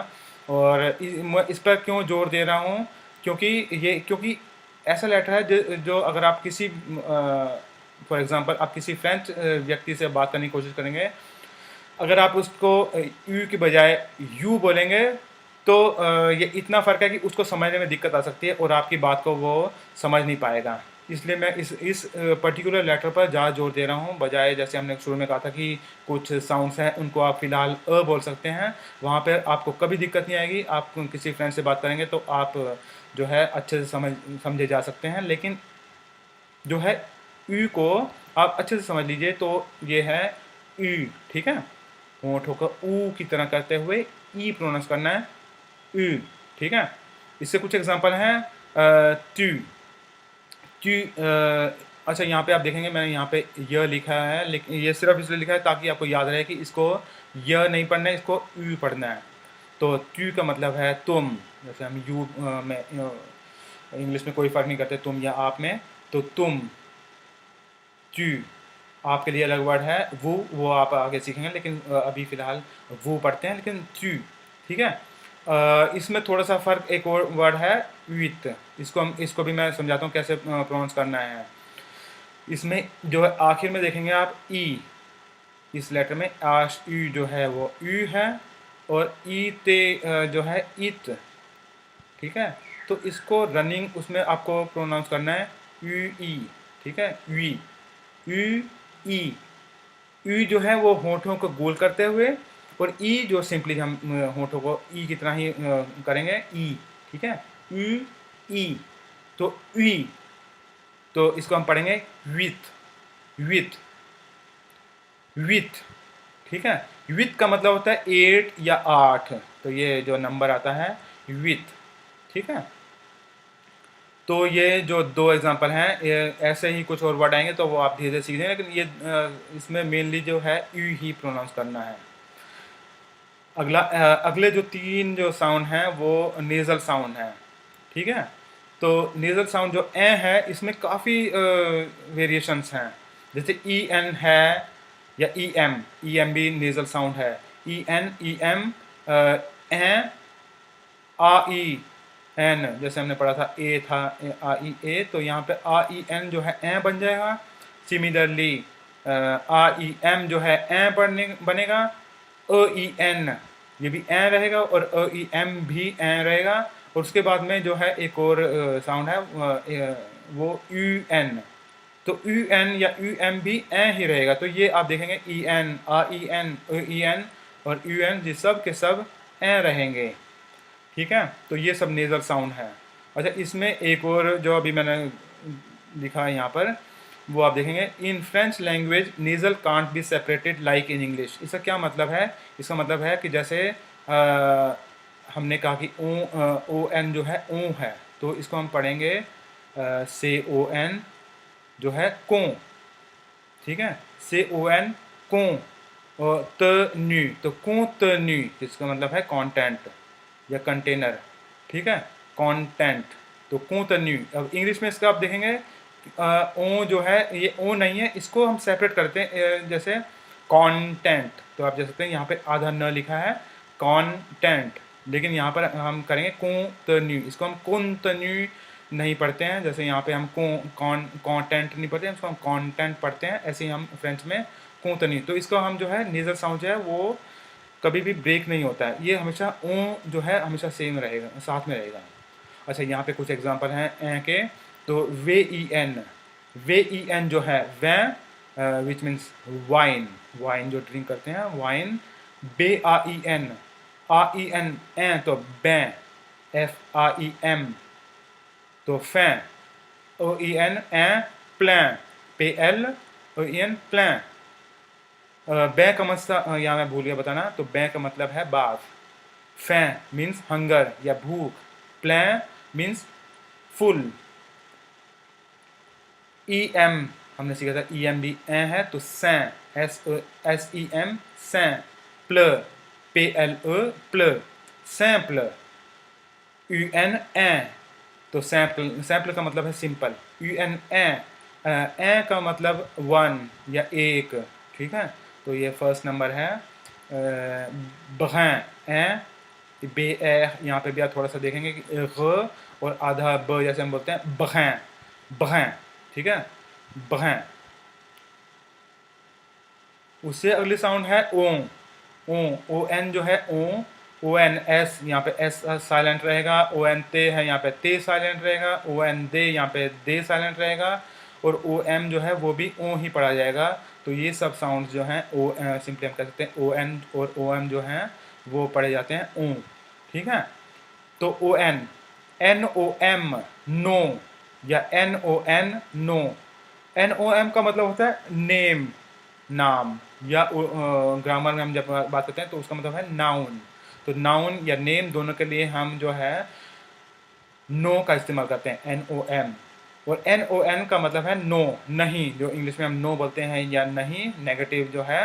और मैं इस पर क्यों जोर दे रहा हूँ, क्योंकि ऐसा लेटर है जो अगर आप किसी फॉर एग्ज़ाम्पल आप किसी फ्रेंच व्यक्ति से बात करने की कोशिश करेंगे, अगर आप उसको यू की बजाय यू बोलेंगे तो ये इतना फ़र्क है कि उसको समझने में दिक्कत आ सकती है और आपकी बात को वो समझ नहीं पाएगा। इसलिए मैं इस पर्टिकुलर लेटर पर ज़्यादा जोर दे रहा हूँ, बजाय जैसे हमने शुरू में कहा था कि कुछ साउंड्स हैं उनको आप फ़िलहाल बोल सकते हैं, वहाँ पर आपको कभी दिक्कत नहीं आएगी। आप किसी फ्रेंड से बात करेंगे तो आप जो है अच्छे से समझे जा सकते हैं। लेकिन जो है यू को आप अच्छे से समझ लीजिए, तो ये है यू, ठीक है। होंठों को ऊ की तरह करते हुए ई प्रोनाउंस करना है, यू, ठीक है। इससे कुछ एग्जांपल हैं, ट्यू, ट्यू, अच्छा यहाँ पे आप देखेंगे मैंने यहाँ पे य लिखा है, लेकिन ये सिर्फ इसलिए लिखा है ताकि आपको याद रहे कि इसको य नहीं पढ़ना है, इसको यू पढ़ना है। तो ट्यू का मतलब है तुम, जैसे हम यू में इंग्लिश में कोई फ़र्क नहीं करते तुम या आप में, तो तुम, ट्यू। आपके लिए अलग वर्ड है वो आप आगे सीखेंगे, लेकिन अभी फ़िलहाल वो पढ़ते हैं, लेकिन ट्यू, ठीक है। इसमें थोड़ा सा फ़र्क एक और वर्ड है विथ, इसको भी मैं समझाता हूँ कैसे प्रोनाउंस करना है। इसमें जो है आखिर में देखेंगे आप ई, इस लेटर में आश यू जो है वो यू है, और ई ते जो है इत, ठीक है। तो इसको रनिंग उसमें आपको प्रोनाउंस करना है यू ई, ठीक है, वी, यू ई। यू जो है वो होठों को गोल करते हुए, और ई जो सिंपली हम होठों को ई की तरह ही करेंगे, ई, ठीक है, यू ई। तो ई, तो इसको हम पढ़ेंगे विथ, विथ, विथ, ठीक है। विथ का मतलब होता है 8 या 8, तो ये जो नंबर आता है विथ, ठीक है। तो ये जो दो एग्जांपल हैं, ये ऐसे ही कुछ और वर्ड आएंगे तो वो आप धीरे धीरे सीख लेंगे, लेकिन ये इसमें मेनली जो है यू ही प्रोनाउंस करना है। अगले जो तीन जो साउंड हैं वो नेज़ल साउंड हैं, ठीक है। तो नेज़ल साउंड जो ए है इसमें काफ़ी वेरिएशंस हैं, जैसे ई एन है या ई एम भी नेज़ल साउंड है, ई एम, ए, आ ई एन, जैसे हमने पढ़ा था ए था आ ई ए, तो यहाँ पे आ ई एन जो है ए बन जाएगा। सिमिलरली आ ई एम जो है ए बनेगा, अ ई एन ये भी ए रहेगा, और अ ई एम भी ए रहेगा। और उसके बाद में जो है एक और साउंड है वो यू एन, तो यू एन या यू एम भी ए ही रहेगा। तो ये आप देखेंगे ई एन, आ ई एन, अ ई एन और यू एन, ये सब के सब ए रहेंगे, ठीक है। तो ये सब नेज़ल साउंड है। अच्छा, इसमें एक और जो अभी मैंने लिखा है यहाँ पर, वो आप देखेंगे, in French language nasal can't be separated like in English. इसका क्या मतलब है? इसका मतलब है कि जैसे हमने कहा कि ओ एन जो है ओ है, तो इसको हम पढ़ेंगे से ओ एन जो है को, ठीक है, से ओ एन को, और त न्यू तो को त न्यू, इसका मतलब है कंटेंट या कंटेनर, ठीक है, कंटेंट, तो को त न्यू। अब इंग्लिश में इसका आप देखेंगे ओ जो है ये ओ नहीं है, इसको हम सेपरेट करते हैं, जैसे कंटेंट, तो आप देख सकते हैं यहाँ पे आधा न लिखा है कंटेंट, लेकिन यहाँ पर हम करेंगे को त न्यू, इसको हम कौन त न्यू नहीं पढ़ते हैं, जैसे यहाँ पे हम कंटेंट नहीं पढ़ते हैं, इसको हम कंटेंट पढ़ते हैं, ऐसे ही हम फ्रेंच में को त न्यू। तो इसको हम जो है नेज़ल साउंड जो है वो कभी भी ब्रेक नहीं होता है, ये हमेशा ओ जो है हमेशा सेम रहेगा, साथ में रहेगा। अच्छा, यहाँ पे कुछ एग्जांपल हैं ए के, तो वे ई एन जो है वै, विच मीन्स वाइन, वाइन जो ड्रिंक करते हैं wine. Bay uh E N A, तो बै, एफ आ ई एम तो फैं, ओ ई एन ए, प्लैं, पे एल एन प्लान। बै का मतलब यहाँ मैं भूल गया बताना, तो बै का मतलब है बाथ। फैं मीन्स हंगर या भूख। प्लान मीन्स फुल। ई एम हमने सीखा था, ई एम भी ए है, तो सैं, एस ई एम सैं। प्ल पे एल ए प्ल, सैंपल। यू एन ए, तो सैंपल, सैंपल का मतलब है सिंपल। यू एन ए का मतलब वन या एक, ठीक है। तो ये फर्स्ट नंबर है। बग़ैं ए बे ए, यहाँ पे भी आप थोड़ा सा देखेंगे कि ग और आधा ब, जैसे हम बोलते हैं बग़ैं, बग़ैं, ठीक है, बग़ैं। उससे अगली साउंड है ओ। ओ एन जो है ओ एन एस, यहाँ पे एस साइलेंट रहेगा। ओ एन ते है, यहाँ पे ते साइलेंट रहेगा। ओ एन दे, यहाँ पे दे साइलेंट रहेगा। और ओ एम जो है वो भी ओ ही पढ़ा जाएगा। तो ये सब साउंड जो हैं ओ, सिंपली हम कह सकते हैं ओ एन और ओ एम जो हैं वो पढ़े जाते हैं ओ, ठीक है। तो O N, N O M नो, या एन ओ एन नो। एन ओ एम का मतलब होता है नेम, नाम, या ग्रामर में हम जब बात करते हैं तो उसका मतलब है नाउन। तो नाउन या नेम दोनों के लिए हम जो है नो का इस्तेमाल करते हैं, एन ओ एम। और एन ओ एन का मतलब है नो, नहीं, जो इंग्लिश में हम नो बोलते हैं या नहीं, नेगेटिव जो है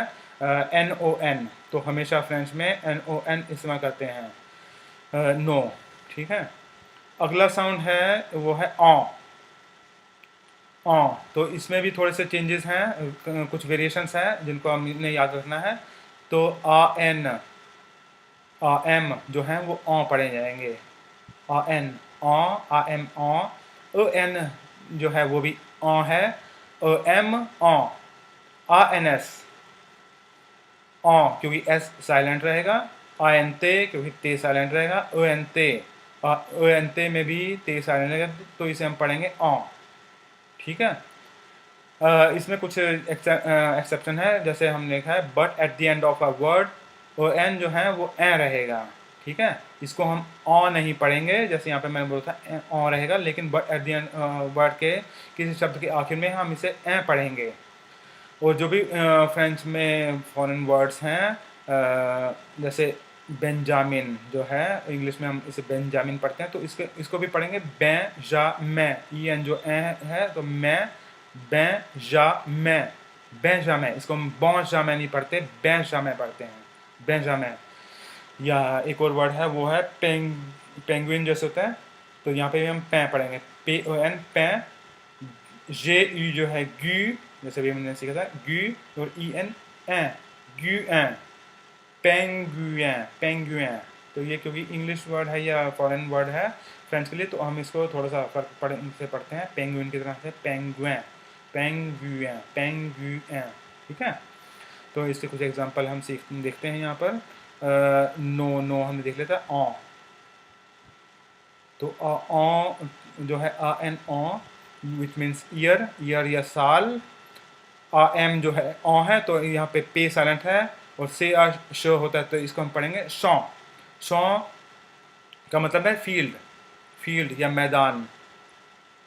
एन ओ एन। तो हमेशा फ्रेंच में एन ओ एन इस्तेमाल करते हैं, नो, ठीक है। अगला साउंड है वो है ऑ। तो इसमें भी थोड़े से चेंजेस हैं, कुछ वेरिएशंस हैं जिनको हमने याद रखना है। तो आ एन, आ एम जो हैं वो पढ़े जाएंगे। आ एन, आ एम, अ एन जो है वो भी है। अ एम आ एन एस, क्योंकि एस साइलेंट रहेगा। आ एन ते क्योंकि ते साइलेंट रहेगा। अ एन ते, अ एन ते में भी ते साइलेंट रहेगा, तो इसे हम पढ़ेंगे ठीक है। इसमें कुछ एक्सेप्शन है, जैसे हमने लिखा है but at the end of a word O N जो है वो ए रहेगा, ठीक है। इसको हम नहीं पढ़ेंगे, जैसे यहाँ पे मैंने बोला था रहेगा, लेकिन but at the and word के किसी शब्द के आखिर में हम इसे ए पढ़ेंगे। और जो भी फ्रेंच में फॉरेन वर्ड्स हैं, जैसे बेंजामिन जो है, इंग्लिश में हम इसे बेंजामिन पढ़ते हैं, तो इसको भी पढ़ेंगे बेंजामिन। ई एन जो ए है, तो मैं बेंजामिन, बेंजामिन। इसको हम बेंजामिन नहीं पढ़ते, बेंजामिन पढ़ते हैं, बेंजामिन। या एक और वर्ड है वो है पेंगुइन जैसे होता है, तो यहाँ पे भी हम पै पढ़ेंगे, पे ओ एन पै। जे यू जो है ग्यू, जैसे भी हमने सीखा था ग्यू, और ई एन ग्यू पेंगुइन, पेंगुइन। तो ये क्योंकि इंग्लिश वर्ड है या फॉरेन वर्ड है फ्रेंच के लिए, तो हम इसको थोड़ा सा फर्क से पढ़ते हैं, पेंगुइन की तरह से पेंगुइन, पेंगुइन, पेंगुइन, ठीक है। तो इसके कुछ एग्जांपल हम देखते हैं यहाँ पर। नो, नो हमने देख लेता है। तो जो है आ एन विच मीन्स ईयर, ईयर या साल। आ एम जो है है, तो यहाँ पे साइलेंट है, और से आ श होता है, तो इसको हम पढ़ेंगे शॉ। शॉ का मतलब है फील्ड, फील्ड या मैदान।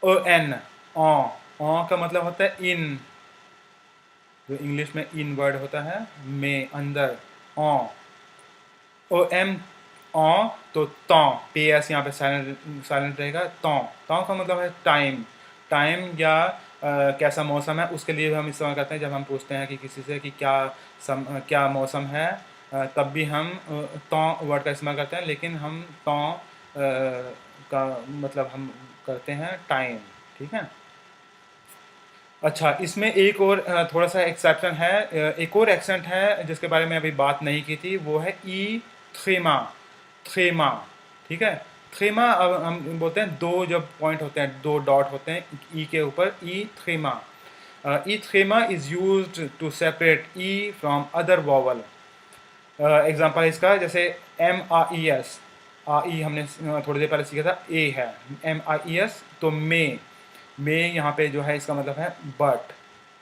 ओ एन का मतलब होता है इन, जो इंग्लिश में इन वर्ड होता है, में, अंदर, ओ एम तो तौ, पे एस यहाँ पे साइलेंट रहेगा। तौ का मतलब है टाइम, टाइम या कैसा मौसम है, उसके लिए हम इस्तेमाल करते हैं। जब हम पूछते हैं कि किसी से कि क्या मौसम है, तब भी हम तौ वर्ड का इस्तेमाल करते हैं, लेकिन हम तौ का मतलब हम करते हैं टाइम, ठीक है। अच्छा, इसमें एक और थोड़ा सा एक्सेप्शन है, एक और एक्सेंट है जिसके बारे में अभी बात नहीं की थी, वो है ई थ्रेमा, थ्रेमा, ठीक है। थ्रेमा, अब हम बोलते हैं दो जब पॉइंट होते हैं, दो डॉट होते हैं ई के ऊपर, ई थ्रेमा। ई थ्रेमा is used to separate E from other vowel. Example इसका, जैसे एम आई एस, आई हमने थोड़ी देर पहले सीखा था, ए है, एम आई एस, तो मे यहाँ पे जो है इसका मतलब है बट,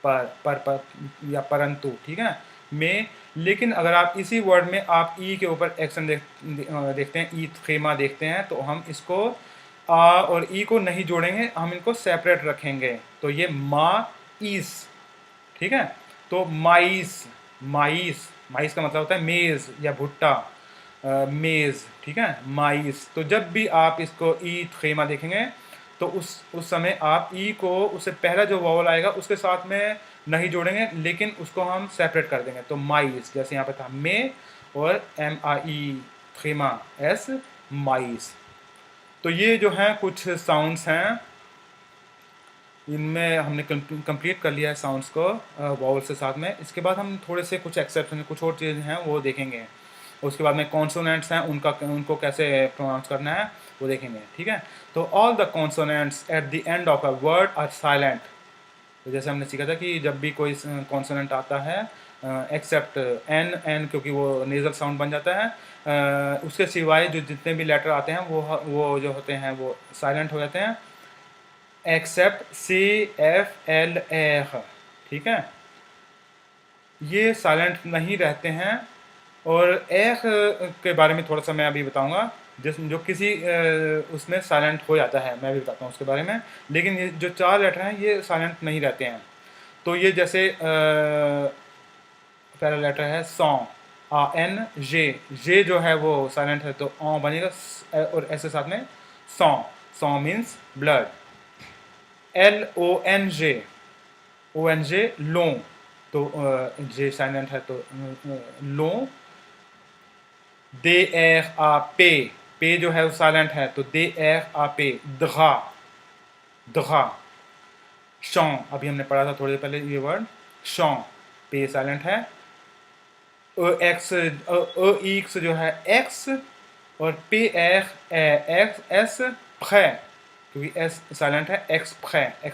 पर या परंतु, ठीक है, मे। लेकिन अगर आप इसी वर्ड में आप ई के ऊपर एक्शन देखते हैं, ई खेमा देखते हैं, तो हम इसको आ और ई को नहीं जोड़ेंगे, हम इनको सेपरेट रखेंगे। तो ये मा ईस, ठीक है। तो माइस, माइस, माइस का मतलब होता है मेज़ या भुट्टा, मेज़, ठीक है, माइस। तो जब भी आप इसको ई खेमा देखेंगे तो उस समय आप ई को उससे पहला जो वावल आएगा उसके साथ में नहीं जोड़ेंगे, लेकिन उसको हम सेपरेट कर देंगे। तो माइस, जैसे यहाँ पे था मे और एम आई ई खेमा एस, माइस। तो ये जो हैं कुछ साउंड्स हैं, इनमें हमने कंप्लीट कर लिया है साउंड्स को वावल से साथ में। इसके बाद हम थोड़े से कुछ एक्सेप्शन, कुछ और चीज़ें हैं वो देखेंगे। उसके बाद में कॉन्सोनेंट्स हैं, उनको कैसे प्रोनाउंस करना है वो देखेंगे, ठीक है। तो all the consonants at the end of a word are silent. तो जैसे हमने सीखा था कि जब भी कोई कॉन्सोनेंट आता है एक्सेप्ट एन, एन क्योंकि वो नेजल साउंड बन जाता है, उसके सिवाय जो जितने भी लेटर आते हैं वो जो होते हैं वो साइलेंट हो जाते हैं, एक्सेप्ट सी एफ एल एख, ठीक है, ये साइलेंट नहीं रहते हैं। और एख के बारे में थोड़ा सा मैं अभी बताऊंगा, जो किसी उसमें साइलेंट हो जाता है, मैं भी बताता हूँ उसके बारे में। लेकिन ये जो 4 लेटर हैं ये साइलेंट नहीं रहते हैं। तो ये जैसे पहला लेटर है सॉ, आ एन जे जो है वो साइलेंट है तो ओ बनेगा, और ऐसे साथ में सॉ, सॉ means blood. L O N J लो, तो जे साइलेंट है तो लो। दे एर आ पे जो है वो साइलेंट है तो दे एर आ पे, दगा, दगा। शॉ, अभी हमने पढ़ा था थोड़ी देर पहले ये वर्ड, शॉ, पे साइलेंट है। एक्स एक्स जो है एक्स, और पे एक्स एस प्रे, क्योंकि एस साइलेंट है, एक्स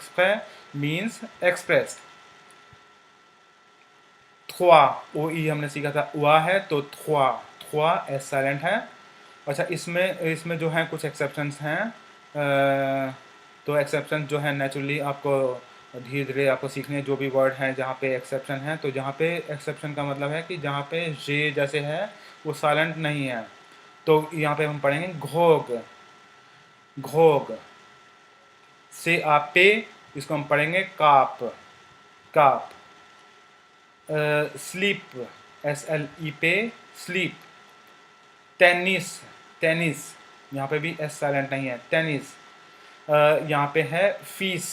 प्रे मीन्स एक्सप्रेस। थ्वा, ओ ई हमने सीखा था हुआ है तो थ्वा, थ्वा एस साइलेंट है। अच्छा, इसमें जो हैं कुछ एक्सेप्शंस हैं, तो एक्सेप्शन जो है नेचुरली आपको धीरे धीरे आपको सीखने, जो भी वर्ड हैं जहाँ पे एक्सेप्शन है, तो जहाँ पे एक्सेप्शन का मतलब है कि जहाँ पे जे जैसे है वो साइलेंट नहीं है। तो यहाँ पे हम पढ़ेंगे घोग, घोग। से आप पे, इसको हम पढ़ेंगे काप, काप। स्लीप, एस एल ई पे, स्लीप। टेनिस, टेनिस, यहाँ पे भी एस साइलेंट नहीं है, टेनिस। यहाँ पे है फीस,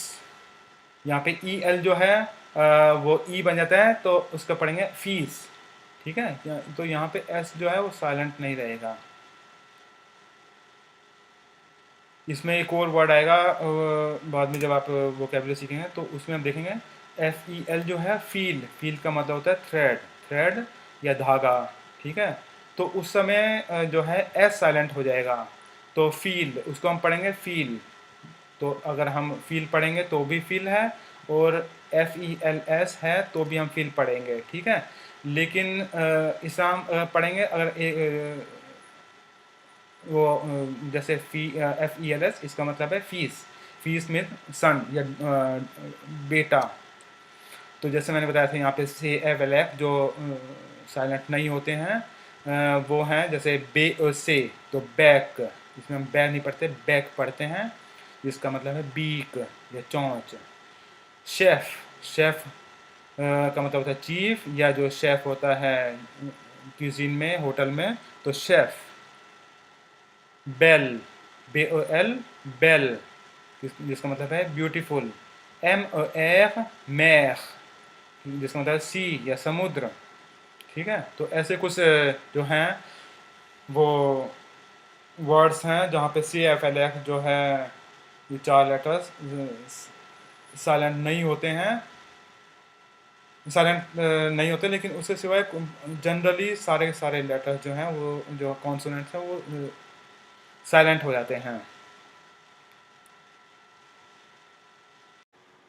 यहाँ पे ई एल जो है वो ई बन जाता है तो उसका पढ़ेंगे फीस, ठीक है। तो यहाँ पे एस जो है वो साइलेंट नहीं रहेगा। इसमें एक और वर्ड आएगा बाद में जब आप वोकैबुलरी सीखेंगे तो उसमें हम देखेंगे एफ ई एल जो है फील, फील का मतलब होता है थ्रेड, थ्रेड या धागा, ठीक है। तो उस समय जो है एस साइलेंट हो जाएगा, तो फील उसको हम पढ़ेंगे फील। तो अगर हम फील पढ़ेंगे तो भी फील है, और एफ ई एल एस है तो भी हम फील पढ़ेंगे, ठीक है। लेकिन इसे हम पढ़ेंगे अगर वो जैसे फी एफ ई एल एस, इसका मतलब है फीस, फीस में सन या बेटा। तो जैसे मैंने बताया था यहाँ पे से एफ एल एफ जो साइलेंट नहीं होते हैं वो हैं, जैसे बे और से, तो बैक, इसमें हम बैक नहीं पढ़ते, बैक पढ़ते हैं, जिसका मतलब है बीक या चोंच। शेफ, शेफ का मतलब होता है चीफ, या जो शेफ होता है क्यूजीन में, होटल में, तो शेफ। बेल, बे ओ एल, बेल, जिसका मतलब है ब्यूटीफुल। एम ओ एर, मैर, जिसका मतलब है सी या समुद्र, ठीक है। तो ऐसे कुछ जो हैं वो वर्ड्स हैं जहाँ पे सी एफ एल एफ जो है ये 4 लेटर्स साइलेंट नहीं होते हैं, साइलेंट नहीं होते, लेकिन उससे सिवाय जनरली सारे के सारे लेटर्स जो हैं वो जो कॉन्सोनेंट्स हैं वो साइलेंट हो जाते हैं।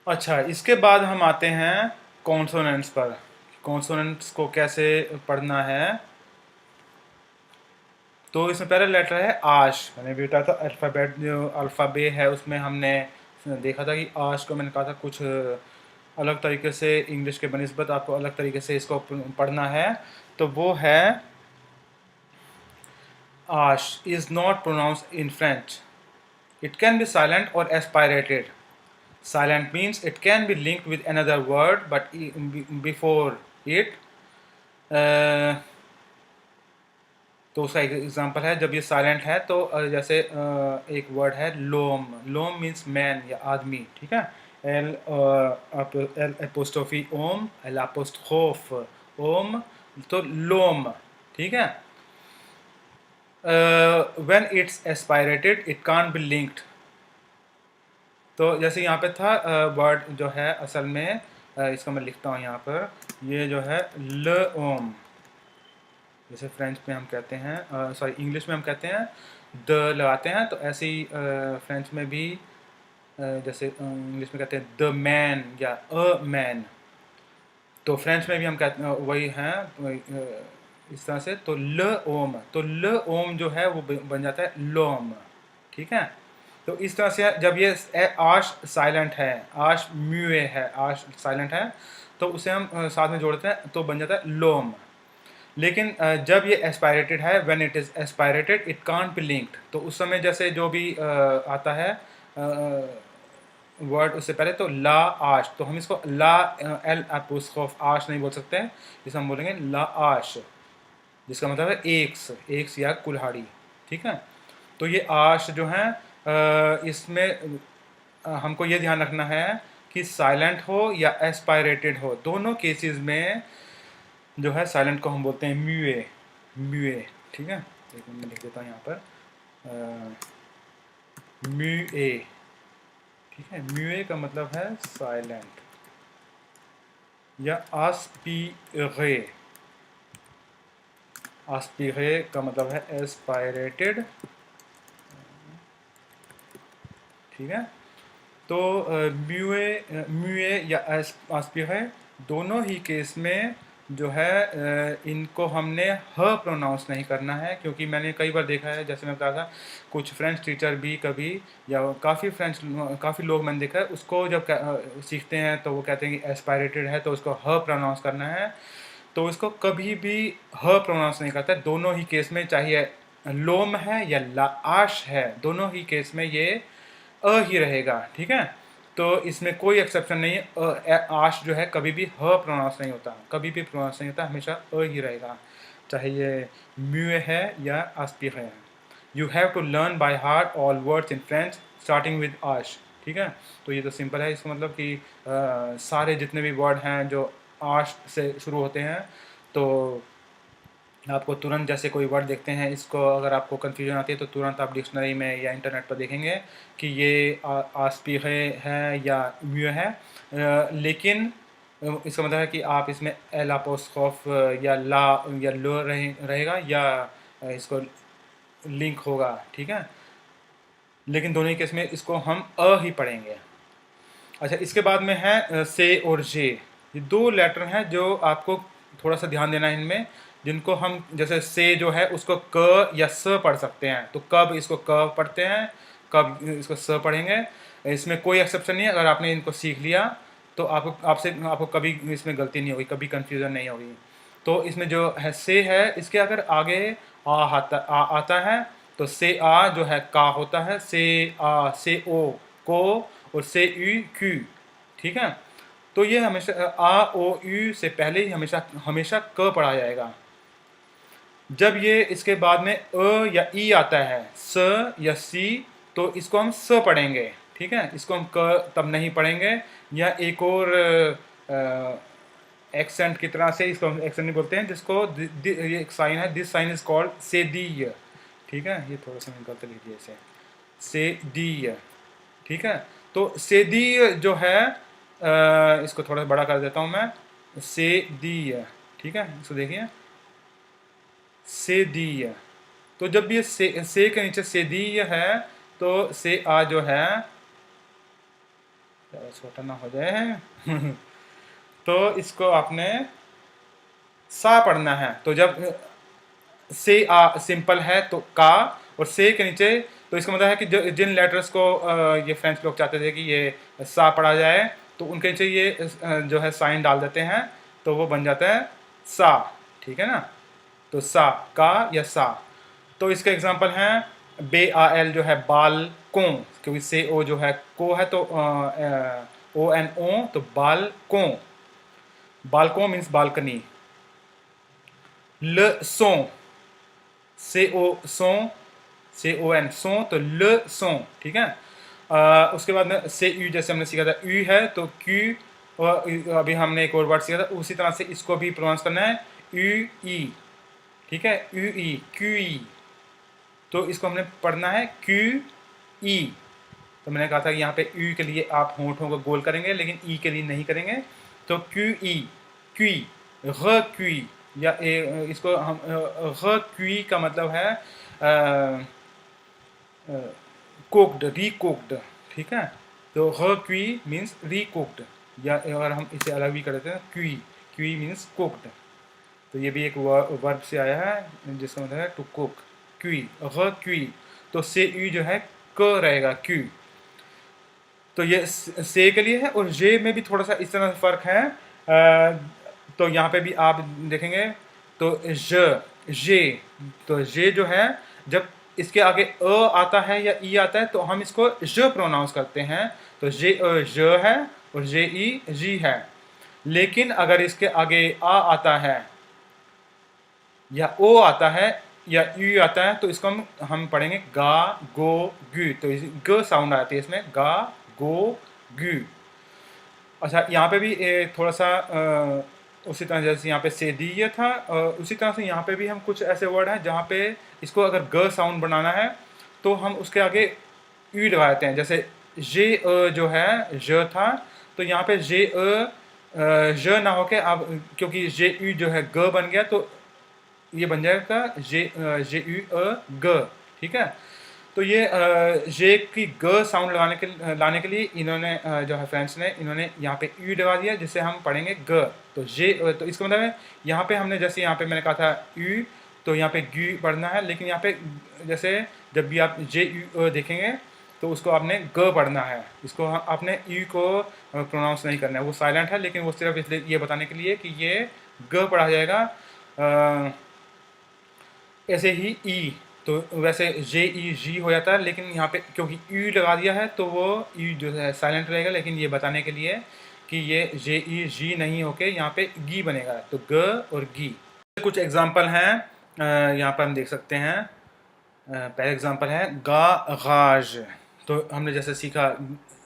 अच्छा, इसके बाद हम आते हैं कॉन्सोनेंट्स पर, कॉन्सोनेंट्स को कैसे पढ़ना है। तो इसमें पहला लेटर है आश, मैंने भी बताया था अल्फ़ाबेट जो अल्फ़ाबे है उसमें हमने देखा था कि आश को मैंने कहा था कुछ अलग तरीके से इंग्लिश के बनिस्बत आपको अलग तरीके से इसको पढ़ना है। तो वो है आश is not pronounce in French, it can be silent और aspirated. Silent means it can be linked with another word, but before it. तो उसका एक एग्जांपल है, जब ये साइलेंट है तो जैसे एक वर्ड है लोम। लोम मीन्स मैन या आदमी, ठीक है। एल एल एपोस्ट्रोफी ओम, एल अपोस्ट्रोफ ओम, तो लोम, ठीक है। When it's aspirated it can't be linked. तो जैसे यहाँ पे था वर्ड जो है असल में इसको मैं लिखता हूँ यहाँ पर, ये जो है ल ओम, जैसे फ्रेंच में हम कहते हैं, सॉरी इंग्लिश में हम कहते हैं द लगाते हैं, तो ऐसे ही फ्रेंच में भी जैसे इंग्लिश में कहते हैं द मैन या अ मैन, तो फ्रेंच में भी हम कहते हैं वही हैं इस तरह से। तो ल ओम, तो ल ओम जो है वो बन जाता है लोम, ठीक है। तो इस तरह से जब ये आश साइलेंट है, आश म्यूए है, आश साइलेंट है, तो उसे हम साथ में जोड़ते हैं तो बन जाता है लोम। लेकिन जब ये एस्पायरेटेड है, when it is aspirated it can't be linked, तो उस समय जैसे जो भी आता है वर्ड उससे पहले, तो ला आश, तो हम इसको ला एल अपोस्ट्रोफ आश नहीं बोल सकते हैं, इसे हम बोलेंगे ला आश, जिसका मतलब है एक्स, एक्स या कुल्हाड़ी, ठीक है। तो ये आश जो है इसमें हमको ये ध्यान रखना है कि साइलेंट हो या एस्पायरेटेड हो, दोनों केसेस में जो है साइलेंट को हम बोलते हैं म्यूए, म्यूए, ठीक है। एक मिनट में लिख देता हूँ यहाँ पर म्यूए, ठीक है। म्यूए का मतलब है साइलेंट, या आस्पिरे, आस्पिरे का मतलब है एस्पायरेटेड, ठीक है। तो म्यूए, म्यूए या आस्पिरे दोनों ही केस में जो है इनको हमने ह प्रोनाउंस नहीं करना है, क्योंकि मैंने कई बार देखा है, जैसे मैं बताया था, कुछ फ्रेंच टीचर भी कभी, या काफ़ी लोग मैंने देखा है उसको जब सीखते हैं तो वो कहते हैं कि एस्पायरेटेड है तो उसको ह प्रोनाउंस करना है, तो इसको कभी भी ह प्रोनाउंस नहीं करता। दोनों ही केस में, चाहे लोम है या लाश है, दोनों ही केस में ये अ ही रहेगा, ठीक है। तो इसमें कोई एक्सेप्शन नहीं है, आश जो है कभी भी ह प्रोनाउंस नहीं होता, कभी भी प्रोनाउंस नहीं होता, हमेशा अ ही रहेगा, चाहे ये म्यूए है या आस्पिर है। You have to learn by heart all words in French starting with आश, ठीक है। तो ये तो सिंपल है, इसका मतलब कि सारे जितने भी वर्ड हैं जो आश से शुरू होते हैं, तो आपको तुरंत, जैसे कोई वर्ड देखते हैं, इसको अगर आपको कन्फ्यूजन आती है तो तुरंत आप डिक्शनरी में या इंटरनेट पर देखेंगे कि ये आस्पिरे है या म्यू है, लेकिन इसका मतलब है कि आप इसमें एल अपोस्ट्रोफ या ला या लो रहेगा, या इसको लिंक होगा, ठीक है। लेकिन दोनों ही केस में इसको हम अ ही पढ़ेंगे। अच्छा, इसके बाद में है से और जे, ये दो लेटर हैं जो आपको थोड़ा सा ध्यान देना है इनमें, जिनको हम जैसे से जो है उसको क या स पढ़ सकते हैं, तो कब इसको क पढ़ते हैं, कब इसको स पढ़ेंगे, इसमें कोई एक्सेप्शन नहीं है। अगर आपने इनको सीख लिया तो आपको कभी इसमें गलती नहीं होगी, कभी कन्फ्यूज़न नहीं होगी। तो इसमें जो है से है, इसके अगर आगे आता है तो से आ जो है का होता है, से आ, से ओ को, और से यू क्यू, ठीक है। तो ये हमेशा आ ओ यू से पहले ही हमेशा हमेशा क पढ़ा जाएगा। जब ये इसके बाद में अ या ई आता है, स या सी, तो इसको हम स पढ़ेंगे, ठीक है। इसको हम क तब नहीं पढ़ेंगे। या एक और एक्सेंट की तरह से, इसको हम एक्सेंट नहीं बोलते हैं, जिसको ये एक साइन है, दिस साइन इज कॉल्ड से दी, ठीक है। ये थोड़ा सा गलत लिख दिया इसे, से दी, ठीक है। तो से दी जो है इसको थोड़ा बड़ा कर देता हूँ मैं, से दी, ठीक है। इसको देखिए, से दी, तो जब भी ये से के नीचे से दी है, तो से आ जो है, ज़्यादा छोटा ना हो जाए तो इसको आपने सा पढ़ना है। तो जब से आ सिंपल है तो का, और से के नीचे, तो इसका मतलब है कि जिन लेटर्स को ये फ्रेंच लोग चाहते थे कि ये सा पढ़ा जाए, तो उनके नीचे ये जो है साइन डाल देते हैं, तो वो बन जाता है सा, ठीक है ना। तो सा, का या सा। तो इसके एग्जांपल हैं बे आ एल जो है बालकों, क्योंकि से ओ जो है को है तो ओ एन ओ, तो बालकों, बालकों मीन्स बालकनी। ल सों, से ओ सों, से ओ एन सों, तो ल सों, ठीक है। उसके बाद में से यू, जैसे हमने सीखा था यू है तो क्यू, और अभी हमने एक और वर्ड सीखा था, उसी तरह से इसको भी प्रोनाउंस करना है यू ई, ठीक है, यू ई, क्यू ई। तो इसको हमने पढ़ना है क्यू ई। तो मैंने कहा था कि यहाँ पे यू के लिए आप होंठों को गोल करेंगे, लेकिन ई के लिए नहीं करेंगे। तो क्यू ई, क्वी, र क्वी, या इसको हम र क्वी का मतलब है कुक्ड, रीकुक्ड, ठीक है। तो र क्वी मीन्स रीकुक्ड, या अगर हम इसे अलग भी कर देते हैं क्वी, क्वी मीन्स कुक्ड। तो ये भी एक वर्ब से आया है जिसका मतलब है टू कुक, क्वी, र क्वी। तो से यू जो है क रहेगा, क्यू। तो ये से के लिए है, और जे में भी थोड़ा सा इस तरह से फर्क है। तो यहाँ पे भी आप देखेंगे तो जे, तो जे जो है जब इसके आगे अ आता है या ई आता है तो हम इसको ज प्रोनाउंस करते हैं। तो जे ज है और जे ई जी है। लेकिन अगर इसके आगे आ आता है या ओ आता है या यू आता है तो इसको हम पढ़ेंगे गा गो गु। तो ग साउंड आती है इसमें, गा गो गु। अच्छा, यहाँ पे भी थोड़ा सा उसी तरह जैसे यहाँ पे से दी ये था, उसी तरह से यहाँ पे भी हम कुछ ऐसे वर्ड हैं जहाँ पे इसको अगर ग साउंड बनाना है तो हम उसके आगे यू लगा देते हैं। जैसे जे जो है ज था, तो यहाँ पे जे ज ना होके अब क्योंकि जे यू जो है ग बन गया, तो ये बन जाएगा जे जे यू ग, ठीक है। तो ये जे की ग साउंड लाने के लिए इन्होंने जो है फ्रेंड्स ने इन्होंने यहाँ पे यू लगा दिया, जिससे हम पढ़ेंगे ग। तो जे, तो इसका मतलब है यहाँ पे हमने जैसे यहाँ पे मैंने कहा था यू, तो यहाँ पे ग्यू पढ़ना है। लेकिन यहाँ पे जैसे जब भी आप जे यू देखेंगे तो उसको आपने ग पढ़ना है, इसको आपने यू को प्रोनाउंस नहीं करना है। वो साइलेंट है, लेकिन वो सिर्फ इसलिए ये बताने के लिए कि ये ग पढ़ा जाएगा। ऐसे ही ई, तो वैसे जे ई जी हो जाता है, लेकिन यहाँ पे क्योंकि यू लगा दिया है तो वो यू जो है साइलेंट रहेगा। लेकिन ये बताने के लिए कि ये जे ई जी नहीं होके यहाँ पे गी बनेगा, तो ग और गी। कुछ एग्जांपल हैं यहाँ पर हम देख सकते हैं। पहला एग्जांपल है गा गाज। तो हमने जैसे सीखा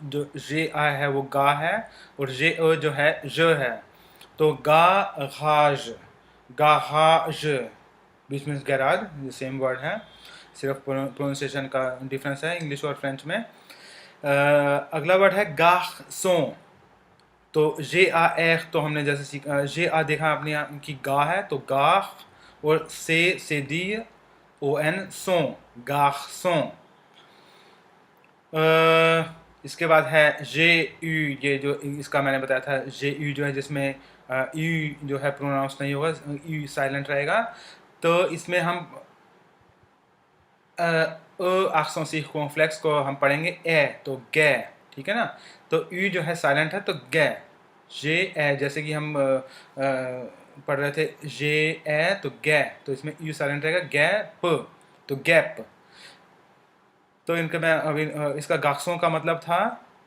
जो जे आ है वो गा है, और जे अ जो है ज है। तो गा गाज, गाहाज, बीच में गैराज, ये सेम वर्ड है, सिर्फ प्रोनाउंसिएशन का डिफरेंस है इंग्लिश और फ्रेंच में। अगला वर्ड है गार्सों। तो जे आ एख, तो हमने जैसे सीखा जे आ देखा आपने यहाँ की गा है, तो गाह, और से दी ओ एन सों, गार्सों। इसके बाद है जे यू, ये जो इसका मैंने बताया था जे यू जो है जिसमें यू जो है प्रोनाउंस नहीं होगा, यू साइलेंट रहेगा। तो इसमें हम एक्शन सीक्वेंस को हम पढ़ेंगे ए, तो गे, ठीक है ना। तो यू जो है साइलेंट है, तो गे, जे ए, जैसे कि हम पढ़ रहे थे जे ए, तो गे, तो इसमें यू साइलेंट रहेगा, गे प, तो गैप। तो इनके मैं अभी इसका गाक्सों का मतलब था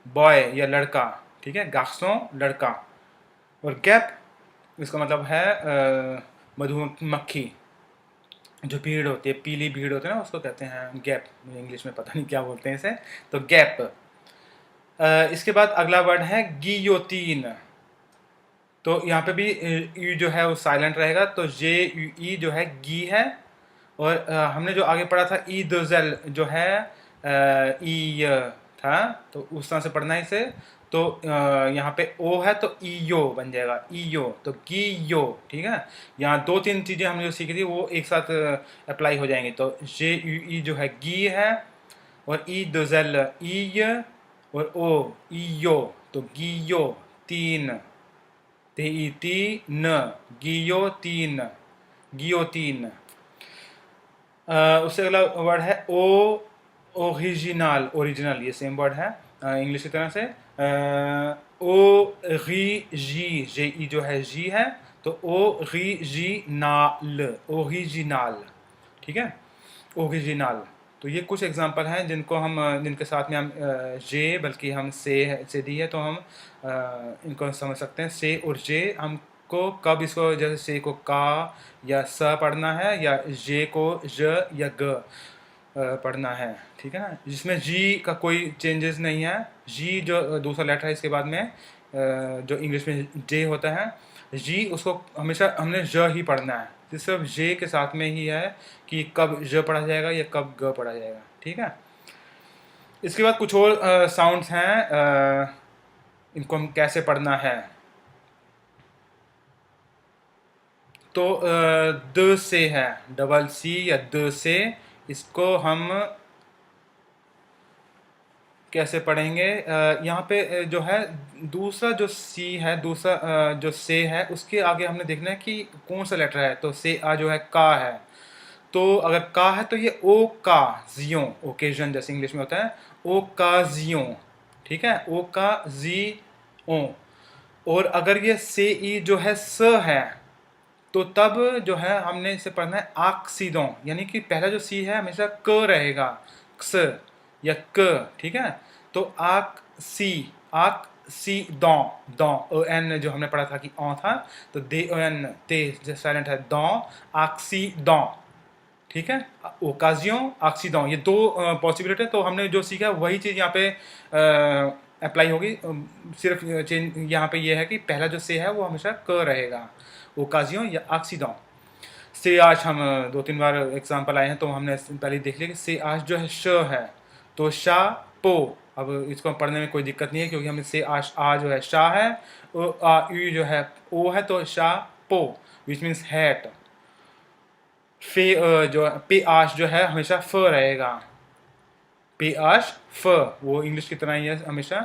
बॉय या लड़का, ठीक है, गाक्सों लड़का। और गैप इसका मतलब है मधुमक्खी, जो भीड़ होती है, पीली भीड़ होती है ना, उसको कहते हैं गैप। मुझे इंग्लिश में पता नहीं क्या बोलते हैं इसे, तो गैप। इसके बाद अगला वर्ड है गियोतीन। तो यहाँ पे भी यू जो है वो साइलेंट रहेगा, तो जे यू ई जो है गी है। और हमने जो आगे पढ़ा था ई दोजेल जो है ई था, तो उस तरह से पढ़ना है इसे। तो यहाँ पे ओ है तो ईयो बन जाएगा, ईयो, तो गियो, ठीक है। यहाँ दो तीन चीज़ें हमने जो सीखी थी वो एक साथ अप्लाई हो जाएंगी। तो जे यू ई जो है गी है, और ई दोजेल ई, और ओ ईयो, तो गियो तीन, तीन, गियोतीन, गियोतीन। उससे अगला वर्ड है ओ ओरिजिनल, ओरिजिनल, ये सेम वर्ड है इंग्लिश की तरह से। ओ री जी, जे ई जो है जी है, तो ओ री जी नाल, ओरिजिनल, ठीक है, ओरिजिनल। तो ये कुछ एग्जांपल हैं जिनके साथ में हम जे बल्कि हम से दी है, तो हम इनको समझ सकते हैं। से और जे हमको कब इसको, जैसे से को का या स पढ़ना है, या जे को ज या ग पढ़ना है, ठीक है ना, जिसमें जी का कोई चेंजेस नहीं है। जी जो दूसरा लेटर है इसके बाद में जो इंग्लिश में जे होता है, जी उसको हमेशा हमने ज ही पढ़ना है। तो सिर्फ जे के साथ में ही है कि कब ज पढ़ा जाएगा या कब ग पढ़ा जाएगा, ठीक है। इसके बाद कुछ और साउंड्स हैं, इनको हम कैसे पढ़ना है। तो द से है, डबल सी या द से, इसको हम कैसे पढ़ेंगे। यहाँ पे जो है दूसरा जो सी है, दूसरा जो से है, उसके आगे हमने देखना है कि कौन सा लेटर है। तो से आ जो है का है, तो अगर का है तो ये ओ का जियो, ओकेजन जैसे इंग्लिश में होता है, ओ का जियो, ठीक है, ओ का जी ओ। और अगर ये से ई जो है स है, तो तब जो है हमने इसे पढ़ना है आक्सीदों, यानी कि पहला जो सी है हमेशा क रहेगा, क्स या क, ठीक है। तो आक सी दौ, दौ एन जो हमने पढ़ा था कि औ था, तो दे एन ते जो साइलेंट है, दौ आक्सी दौ, ठीक है। ओकाजियों आक्सीदों, ये दो पॉसिबिलिटी है। तो हमने जो सीखा वही चीज़ यहाँ पे अप्लाई होगी। सिर्फ चेंज यहाँ पे ये है कि पहला जो से है वो हमेशा क रहेगा, ओकाजियों या आक्सीदों। से आज हम दो तीन बार एग्जाम्पल आए हैं, तो हमने पहले देख लिया कि से आज जो है श है, तो शा पो। अब इसको पढ़ने में कोई दिक्कत नहीं है, क्योंकि हमने से आज आ जो है शाह है, आ यू जो है ओ है, तो शा पो विच मीन्स हैट। फे जो पे आश जो है हमेशा फ रहेगा, पे आश फ, वो इंग्लिश की तरह ही है हमेशा।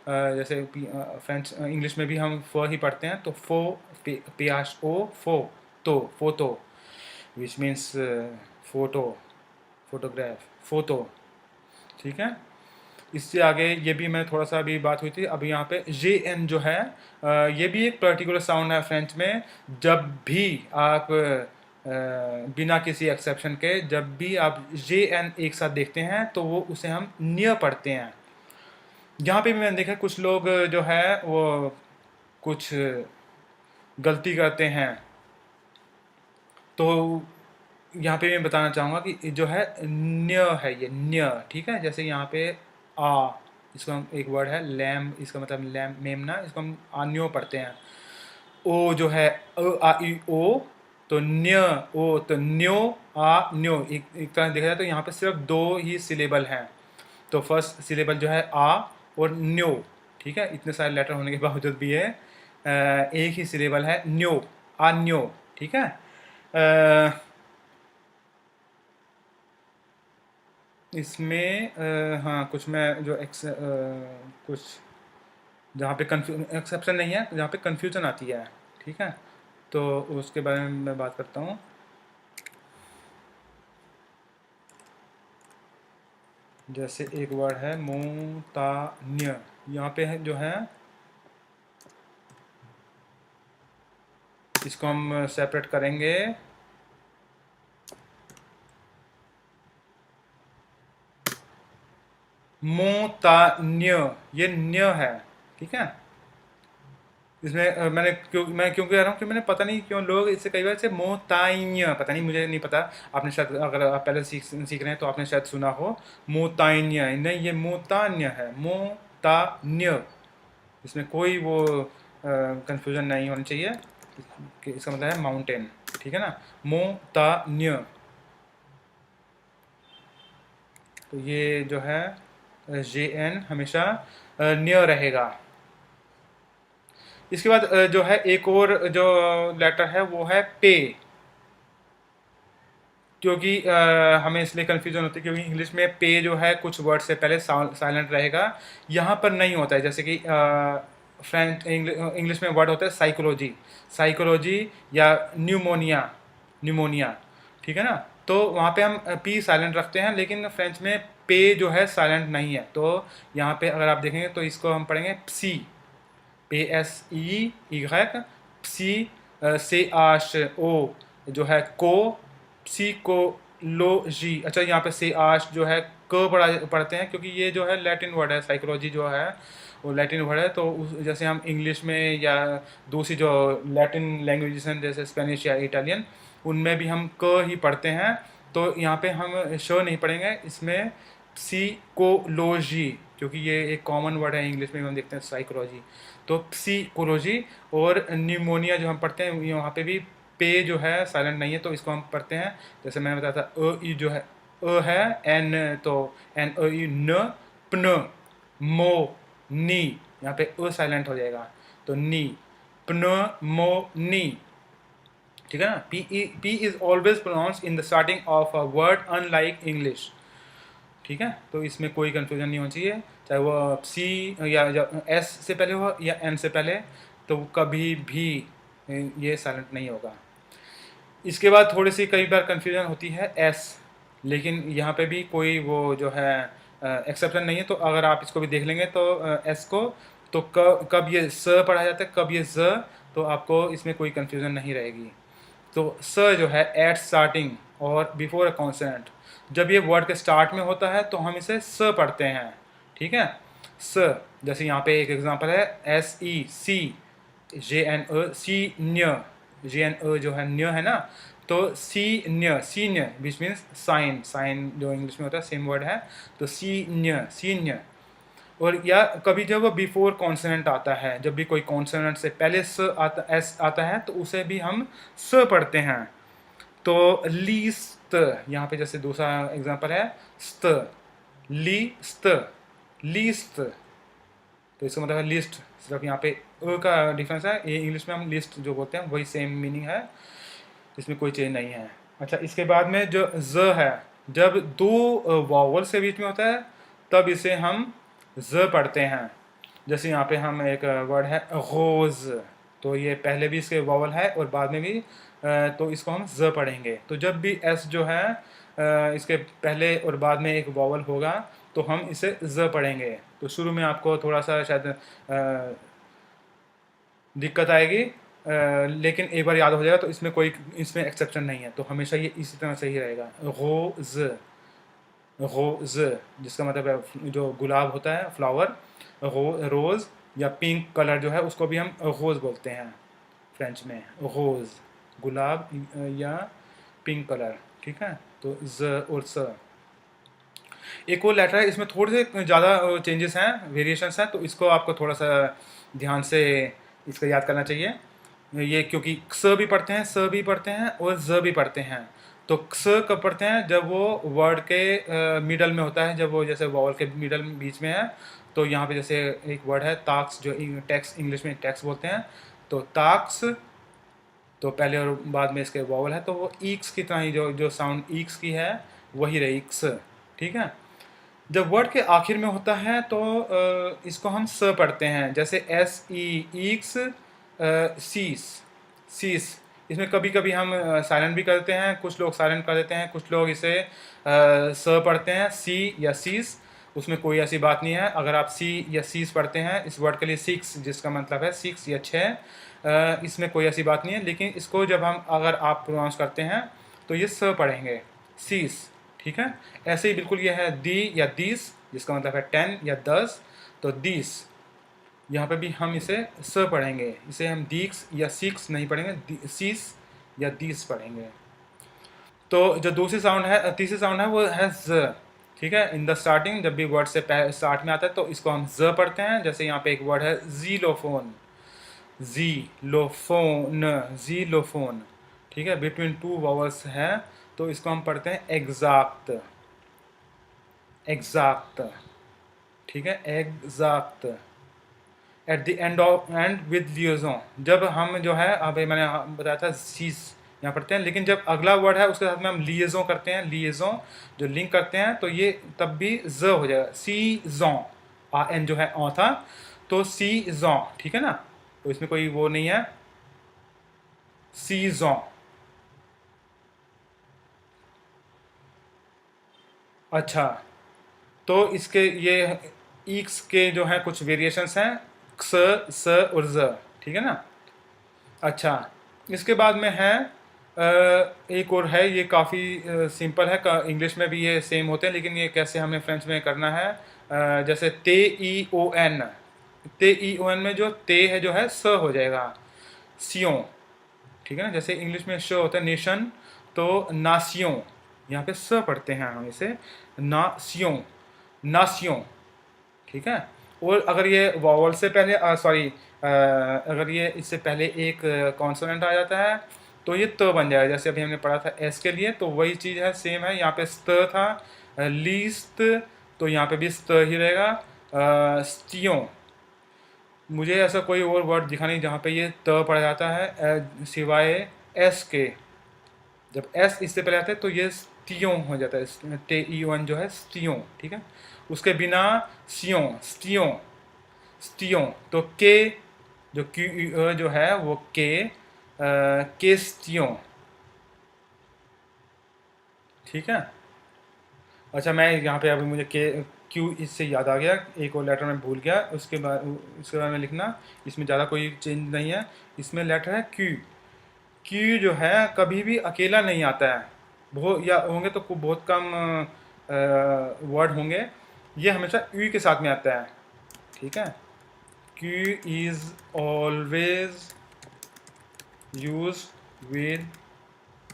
जैसे फ्रेंच इंग्लिश में भी हम फ ही पढ़ते हैं, तो फो पे आश ओ फो, तो photo which means photo, photograph, photo, ठीक है। इससे आगे ये भी मैं थोड़ा सा अभी बात हुई थी, अभी यहाँ पे जे एन जो है ये भी एक पर्टिकुलर साउंड है फ्रेंच में। जब भी आप बिना किसी एक्सेप्शन के जब भी आप जे एन एक साथ देखते हैं, तो वो उसे हम न्य पढ़ते हैं। यहाँ पे भी मैंने देखा कुछ लोग जो है वो कुछ गलती करते हैं, तो यहाँ पे मैं बताना चाहूँगा कि जो है न्य है, ये न्य, ठीक है। जैसे यहाँ पे आ, इसको हम एक वर्ड है लैम, इसका मतलब लैम मेमना, इसको हम आन्यो पढ़ते हैं। ओ जो है आ ई ओ, तो न्य ओ, तो न्यो आ न्यो, एक तरह से देखा जाए तो यहाँ पे सिर्फ दो ही सिलेबल हैं। तो फर्स्ट सिलेबल जो है आ और न्यो, ठीक है। इतने सारे लेटर होने के बावजूद भी है एक ही सिलेबल है, न्यो, आ न्यो, ठीक है। इसमें हाँ कुछ मैं जो कुछ जहाँ पे एक्सेप्शन नहीं है, जहाँ पे कन्फ्यूजन आती है, ठीक है, तो उसके बारे में मैं बात करता हूँ। जैसे एक वर्ड है मोतान्य, यहाँ पे है जो है, इसको हम सेपरेट करेंगे। मोतान्य, ये न्य है, ठीक है। इसमें मैं क्यों कह रहा हूँ कि मैंने पता नहीं क्यों लोग इससे कई बार से मोतान्य, पता नहीं, मुझे नहीं पता, आपने शायद अगर आप पहले सीख रहे हैं तो आपने शायद सुना हो मोतान्य, नहीं ये मोतान्य है, मोतान्य, इसमें कोई वो कंफ्यूजन नहीं होनी चाहिए कि इसका मतलब है माउंटेन, ठीक है ना, मोतान्य। तो ये जो है जे एन हमेशा न्य रहेगा। इसके बाद जो है एक और जो लेटर है वो है पे, क्योंकि हमें इसलिए कन्फ्यूजन होती है क्योंकि इंग्लिश में पे जो है कुछ वर्ड से पहले साइलेंट रहेगा, यहाँ पर नहीं होता है। जैसे कि फ्रेंच इंग्लिश में वर्ड होता है साइकोलॉजी, साइकोलॉजी या न्यूमोनिया, न्यूमोनिया, ठीक है ना, तो वहाँ पे हम पी साइलेंट रखते हैं, लेकिन फ्रेंच में पे जो है साइलेंट नहीं है। तो यहाँ पे अगर आप देखेंगे तो इसको हम पढ़ेंगे पसी, पे एस ई इग्रेक, पसी, से आश ओ जो है को, पसी को साइकोलॉजी। अच्छा, यहाँ पे से आश जो है क पढ़ते हैं, क्योंकि ये जो है लैटिन वर्ड है। साइकोलॉजी जो है वो लैटिन वर्ड है। तो जैसे हम इंग्लिश में या दूसरी जो लैटिन लैंग्वेजेस हैं जैसे स्पेनिश या इटालियन, उनमें भी हम क ही पढ़ते हैं। तो यहाँ पे हम श नहीं पढ़ेंगे, इसमें साइकोलॉजी, क्योंकि ये एक कॉमन वर्ड है इंग्लिश में हम देखते हैं साइकोलॉजी। तो साइकोलॉजी। और न्यूमोनिया जो हम पढ़ते हैं यहाँ पे भी पे जो है साइलेंट नहीं है, तो इसको हम पढ़ते हैं जैसे मैंने बताया था अ ई जो है अ है, एन तो एन अ ई न, पन, मो, नी, यहाँ पे अ साइलेंट हो जाएगा तो नी, पन, मो, नी। ठीक है ना। P is always pronounce in the starting of a word unlike English. ठीक है, तो इसमें कोई कंफ्यूजन नहीं होनी चाहिए, चाहे वो सी या एस से पहले हो या एन से पहले, तो कभी भी ये साइलेंट नहीं होगा। इसके बाद थोड़ी सी कई बार कंफ्यूजन होती है एस, लेकिन यहाँ पे भी कोई वो जो है एक्सेप्शन नहीं है। तो अगर आप इसको भी देख लेंगे तो एस को, तो कब ये स पढ़ा जाता है, कब ये ज, तो आपको इसमें कोई कंफ्यूजन नहीं रहेगी। तो स जो है एट स्टार्टिंग और बिफोर अ कॉन्सोनेंट, जब ये वर्ड के स्टार्ट में होता है तो हम इसे स पढ़ते हैं। ठीक है, स। जैसे यहाँ पे एक एग्जांपल है एस ई सी, जे एन अ, सी न्य, जे एन अ जो है न्य है ना, तो सी न्य, सी न्य विच मीन्स साइन, साइन जो इंग्लिश में होता है सेम वर्ड है, तो सी न्य, सी न्य। और या कभी जब बिफोर कॉन्सोनेंट आता है, जब भी कोई कॉन्सोनेंट से पहले स आता, एस आता है, तो उसे भी हम स पढ़ते हैं। तो लीस्त, यहाँ पे जैसे दूसरा एग्जांपल है स्त, लीस्त, लीस्त, तो इसका मतलब है लिस्ट। सिर्फ यहाँ पे अ का डिफरेंस है, ये इंग्लिश में हम लिस्ट जो बोलते हैं वही सेम मीनिंग है, इसमें कोई चेंज नहीं है। अच्छा, इसके बाद में जो ज है, जब दो वॉवल से बीच में होता है तब इसे हम ज पढ़ते हैं। जैसे यहाँ पे हम एक वर्ड है रोज, तो ये पहले भी इसके वॉवल है और बाद में भी, तो इसको हम ज पढ़ेंगे। तो जब भी एस जो है इसके पहले और बाद में एक वॉवल होगा तो हम इसे ज पढ़ेंगे। तो शुरू में आपको थोड़ा सा शायद दिक्कत आएगी, लेकिन एक बार याद हो जाएगा तो इसमें एक्सेप्शन नहीं है, तो हमेशा ये इसी तरह से ही रहेगा। रोज, रोज जिसका मतलब है जो गुलाब होता है फ्लावर, रोज, या पिंक कलर जो है उसको भी हम रोज बोलते हैं फ्रेंच में, रोज गुलाब या पिंक कलर। ठीक है, तो ज और स। एक और लेटर है, इसमें थोड़े से ज़्यादा चेंजेस हैं, वेरिएशंस हैं, तो इसको आपको थोड़ा सा ध्यान से इसको याद करना चाहिए। ये क्योंकि स भी पढ़ते हैं, स भी पढ़ते हैं और ज भी पढ़ते हैं। तो स कब पढ़ते हैं, जब वो वर्ड के मिडल में होता है, जब वो जैसे वॉवल के मिडल बीच में है। तो यहाँ पे जैसे एक वर्ड है ताक्स, जो टैक्स इंग्लिश में टैक्स बोलते हैं, तो ताक्स, तो पहले और बाद में इसके वॉवल है, तो वो ईक्स की तरह ही जो साउंड ईक्स की है वही रही ईक्स। ठीक है, जब वर्ड के आखिर में होता है तो इसको हम स पढ़ते हैं, जैसे एस ई ईक्स, सीस, सीस। इसमें कभी कभी हम साइलेंट भी करते हैं, कुछ लोग साइलेंट कर देते हैं, कुछ लोग इसे स पढ़ते हैं, सी या सीस, उसमें कोई ऐसी बात नहीं है। अगर आप सी या सीस पढ़ते हैं इस वर्ड के लिए, सिक्स जिसका मतलब है सिक्स या छः, इसमें कोई ऐसी बात नहीं है। लेकिन इसको जब हम अगर आप प्रोनाउंस करते हैं तो ये स पढ़ेंगे, सीस। ठीक है, ऐसे ही बिल्कुल ये है दी या दिस, जिसका मतलब है 10 या 10, तो दिस, यहाँ पे भी हम इसे स पढ़ेंगे, इसे हम दीक्स या सिक्स नहीं पढ़ेंगे, सीस या दिस पढ़ेंगे। तो जो दूसरी साउंड है, तीसरी साउंड है वो है ज। ठीक है, इन द स्टार्टिंग, जब भी वर्ड से स्टार्ट में आता है तो इसको हम ज पढ़ते हैं। जैसे यहाँ पे एक वर्ड है जीलोफोन, जीलोफोन, जीलोफोन। ठीक है, बिटवीन टू वॉवल्स है, तो इसको हम पढ़ते हैं एग्जैक्ट, एग्जैक्ट। ठीक है, exact. At the end with लियोजों, जब हम जो है अभी मैंने बताया था सीस यहाँ पढ़ते हैं, लेकिन जब अगला वर्ड है उसके साथ में हम लिएजों करते हैं, लिएजों जो लिंक करते हैं, तो ये तब भी ज हो जाएगा, सी जों, आ एन जो है औ था, तो सी जों। ठीक है ना, तो इसमें कोई वो नहीं है, सी जों। अच्छा, तो इसके ये ईक्स के जो हैं कुछ वेरिएशंस हैं, स, स और ज। ठीक है ना। अच्छा, इसके बाद में है एक और है, ये काफ़ी सिंपल है, इंग्लिश में भी ये सेम होते हैं, लेकिन ये कैसे हमें फ्रेंच में करना है। जैसे ते ई ओ एन, ते ई ओ एन में जो ते है जो है स हो जाएगा, सियों। ठीक है ना, जैसे इंग्लिश में श होता है नेशन, तो नासियों, यहाँ पे स पढ़ते हैं हम इसे, नासियों, नासियों। ठीक है। और अगर ये वॉवल से पहले सॉरी अगर ये इससे पहले एक कॉन्सोनेंट आ जाता है तो ये त बन जाएगा। जैसे अभी हमने पढ़ा था एस के लिए, तो वही चीज़ है, सेम है। यहाँ पे स्त था, लीस्ट, तो यहाँ पे भी स्त ही रहेगा। स्टियों, मुझे ऐसा कोई और वर्ड दिखा नहीं जहाँ पे ये त पड़ जाता है सिवाय एस के। जब एस इससे पहले आता है तो ये स्टियों हो जाता है, टे ई वन जो है स्टियों। ठीक है, उसके बिना सियों, स्टियों, स्टियों। तो के जो क्यू जो है वो के स्टियों। ठीक है। अच्छा, मैं यहाँ पे अभी मुझे के क्यू इससे याद आ गया, एक और लेटर मैं भूल गया, उसके बाद में लिखना, इसमें ज़्यादा कोई चेंज नहीं है। इसमें लेटर है क्यू। क्यू जो है कभी भी अकेला नहीं आता है, बहुत या होंगे तो बहुत कम वर्ड होंगे, ये हमेशा यू के साथ में आता है। ठीक है, Q is always use with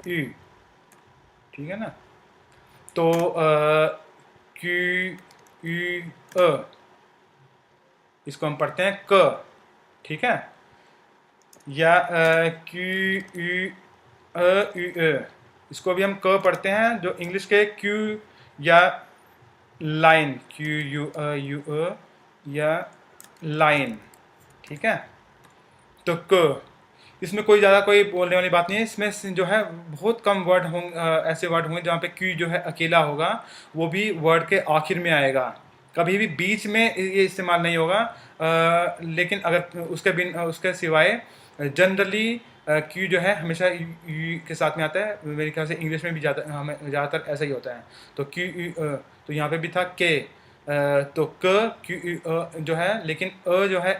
you. ठीक है ना, तो क्यू यू अ, इसको हम पढ़ते हैं क। ठीक है, या क्यू यू अ, इसको भी हम क पढ़ते हैं, जो इंग्लिश के क्यू या लाइन, क्यू यू अ या लाइन। ठीक है, तो क, इसमें कोई ज़्यादा कोई बोलने वाली बात नहीं है। इसमें जो है बहुत कम वर्ड होंगे, ऐसे वर्ड होंगे जहाँ पे क्यू जो है अकेला होगा, वो भी वर्ड के आखिर में आएगा, कभी भी बीच में ये इस्तेमाल नहीं होगा। लेकिन अगर उसके सिवाय जनरली क्यू जो है हमेशा यू के साथ में आता है। मेरे ख्याल से इंग्लिश में भी हमें ज़्यादातर ऐसा ही होता है। तो क्यू तो यहाँ पे भी था के, तो क क्यू जो है, लेकिन जो है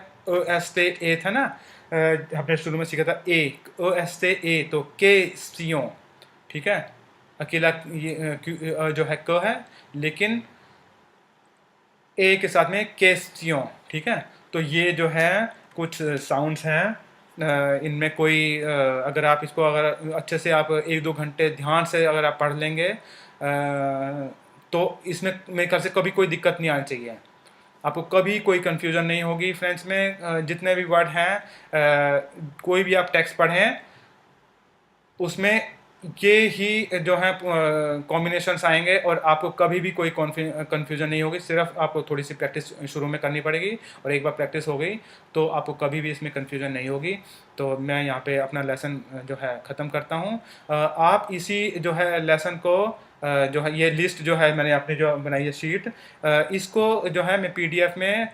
एस टे ए था ना, हमने शुरू में सीखा था ए, एस टे ए, तो के स्टियों। ठीक है, अकेला ये क्यू जो है क है, लेकिन ए के साथ में केस्टियों। ठीक है, तो ये जो है कुछ साउंड्स हैं, इनमें कोई अगर आप इसको अगर अच्छे से आप 1-2 घंटे ध्यान से अगर आप पढ़ लेंगे, तो इसमें मेरे ख्याल से कभी कोई दिक्कत नहीं आनी चाहिए, आपको कभी कोई कन्फ्यूज़न नहीं होगी फ्रेंच में। जितने भी वर्ड हैं, कोई भी आप टेक्स्ट पढ़ें, उसमें ये ही जो है कॉम्बिनेशंस आएंगे, और आपको कभी भी कोई कन्फ्यूजन नहीं होगी। सिर्फ आपको थोड़ी सी प्रैक्टिस शुरू में करनी पड़ेगी, और एक बार प्रैक्टिस हो गई तो आपको कभी भी इसमें कन्फ्यूजन नहीं होगी। तो मैं यहाँ पे अपना लेसन जो है ख़त्म करता हूँ। आप इसी जो है लेसन को जो है, ये लिस्ट जो है मैंने अपनी जो बनाई है शीट, इसको जो है मैं पीडीएफ में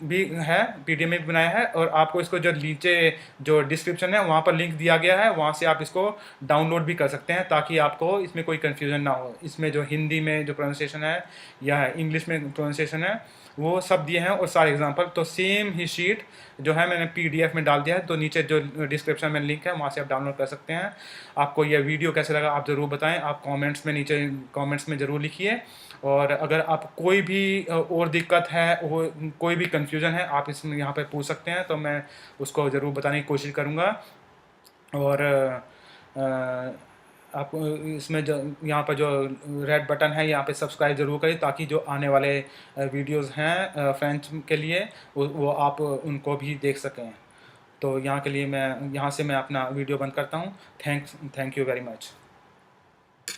भी है, पीडीएफ में भी बनाया है, और आपको इसको जो नीचे जो डिस्क्रिप्शन है वहाँ पर लिंक दिया गया है, वहाँ से आप इसको डाउनलोड भी कर सकते हैं, ताकि आपको इसमें कोई कन्फ्यूज़न ना हो। इसमें जो हिंदी में जो प्रोनाउंसिएशन है या इंग्लिश में प्रोनाउंसिएशन है वो सब दिए हैं, और सारे एग्जांपल। तो सेम ही शीट जो है मैंने पीडीएफ में डाल दिया है, तो नीचे जो डिस्क्रिप्शन में लिंक है वहाँ से आप डाउनलोड कर सकते हैं। आपको यह वीडियो कैसे लगा आप ज़रूर बताएं, आप कमेंट्स में नीचे कमेंट्स में ज़रूर लिखिए। और अगर आप कोई भी और दिक्कत है, कोई भी कन्फ्यूज़न है, आप इसमें यहाँ पर पूछ सकते हैं, तो मैं उसको ज़रूर बताने की कोशिश करूँगा। और आप इसमें जो यहाँ पर जो रेड बटन है यहाँ पे सब्सक्राइब ज़रूर करें, ताकि जो आने वाले वीडियोस हैं फ्रेंच के लिए वो आप उनको भी देख सकें। तो यहाँ के लिए मैं यहाँ से मैं अपना वीडियो बंद करता हूँ। Thank you very much.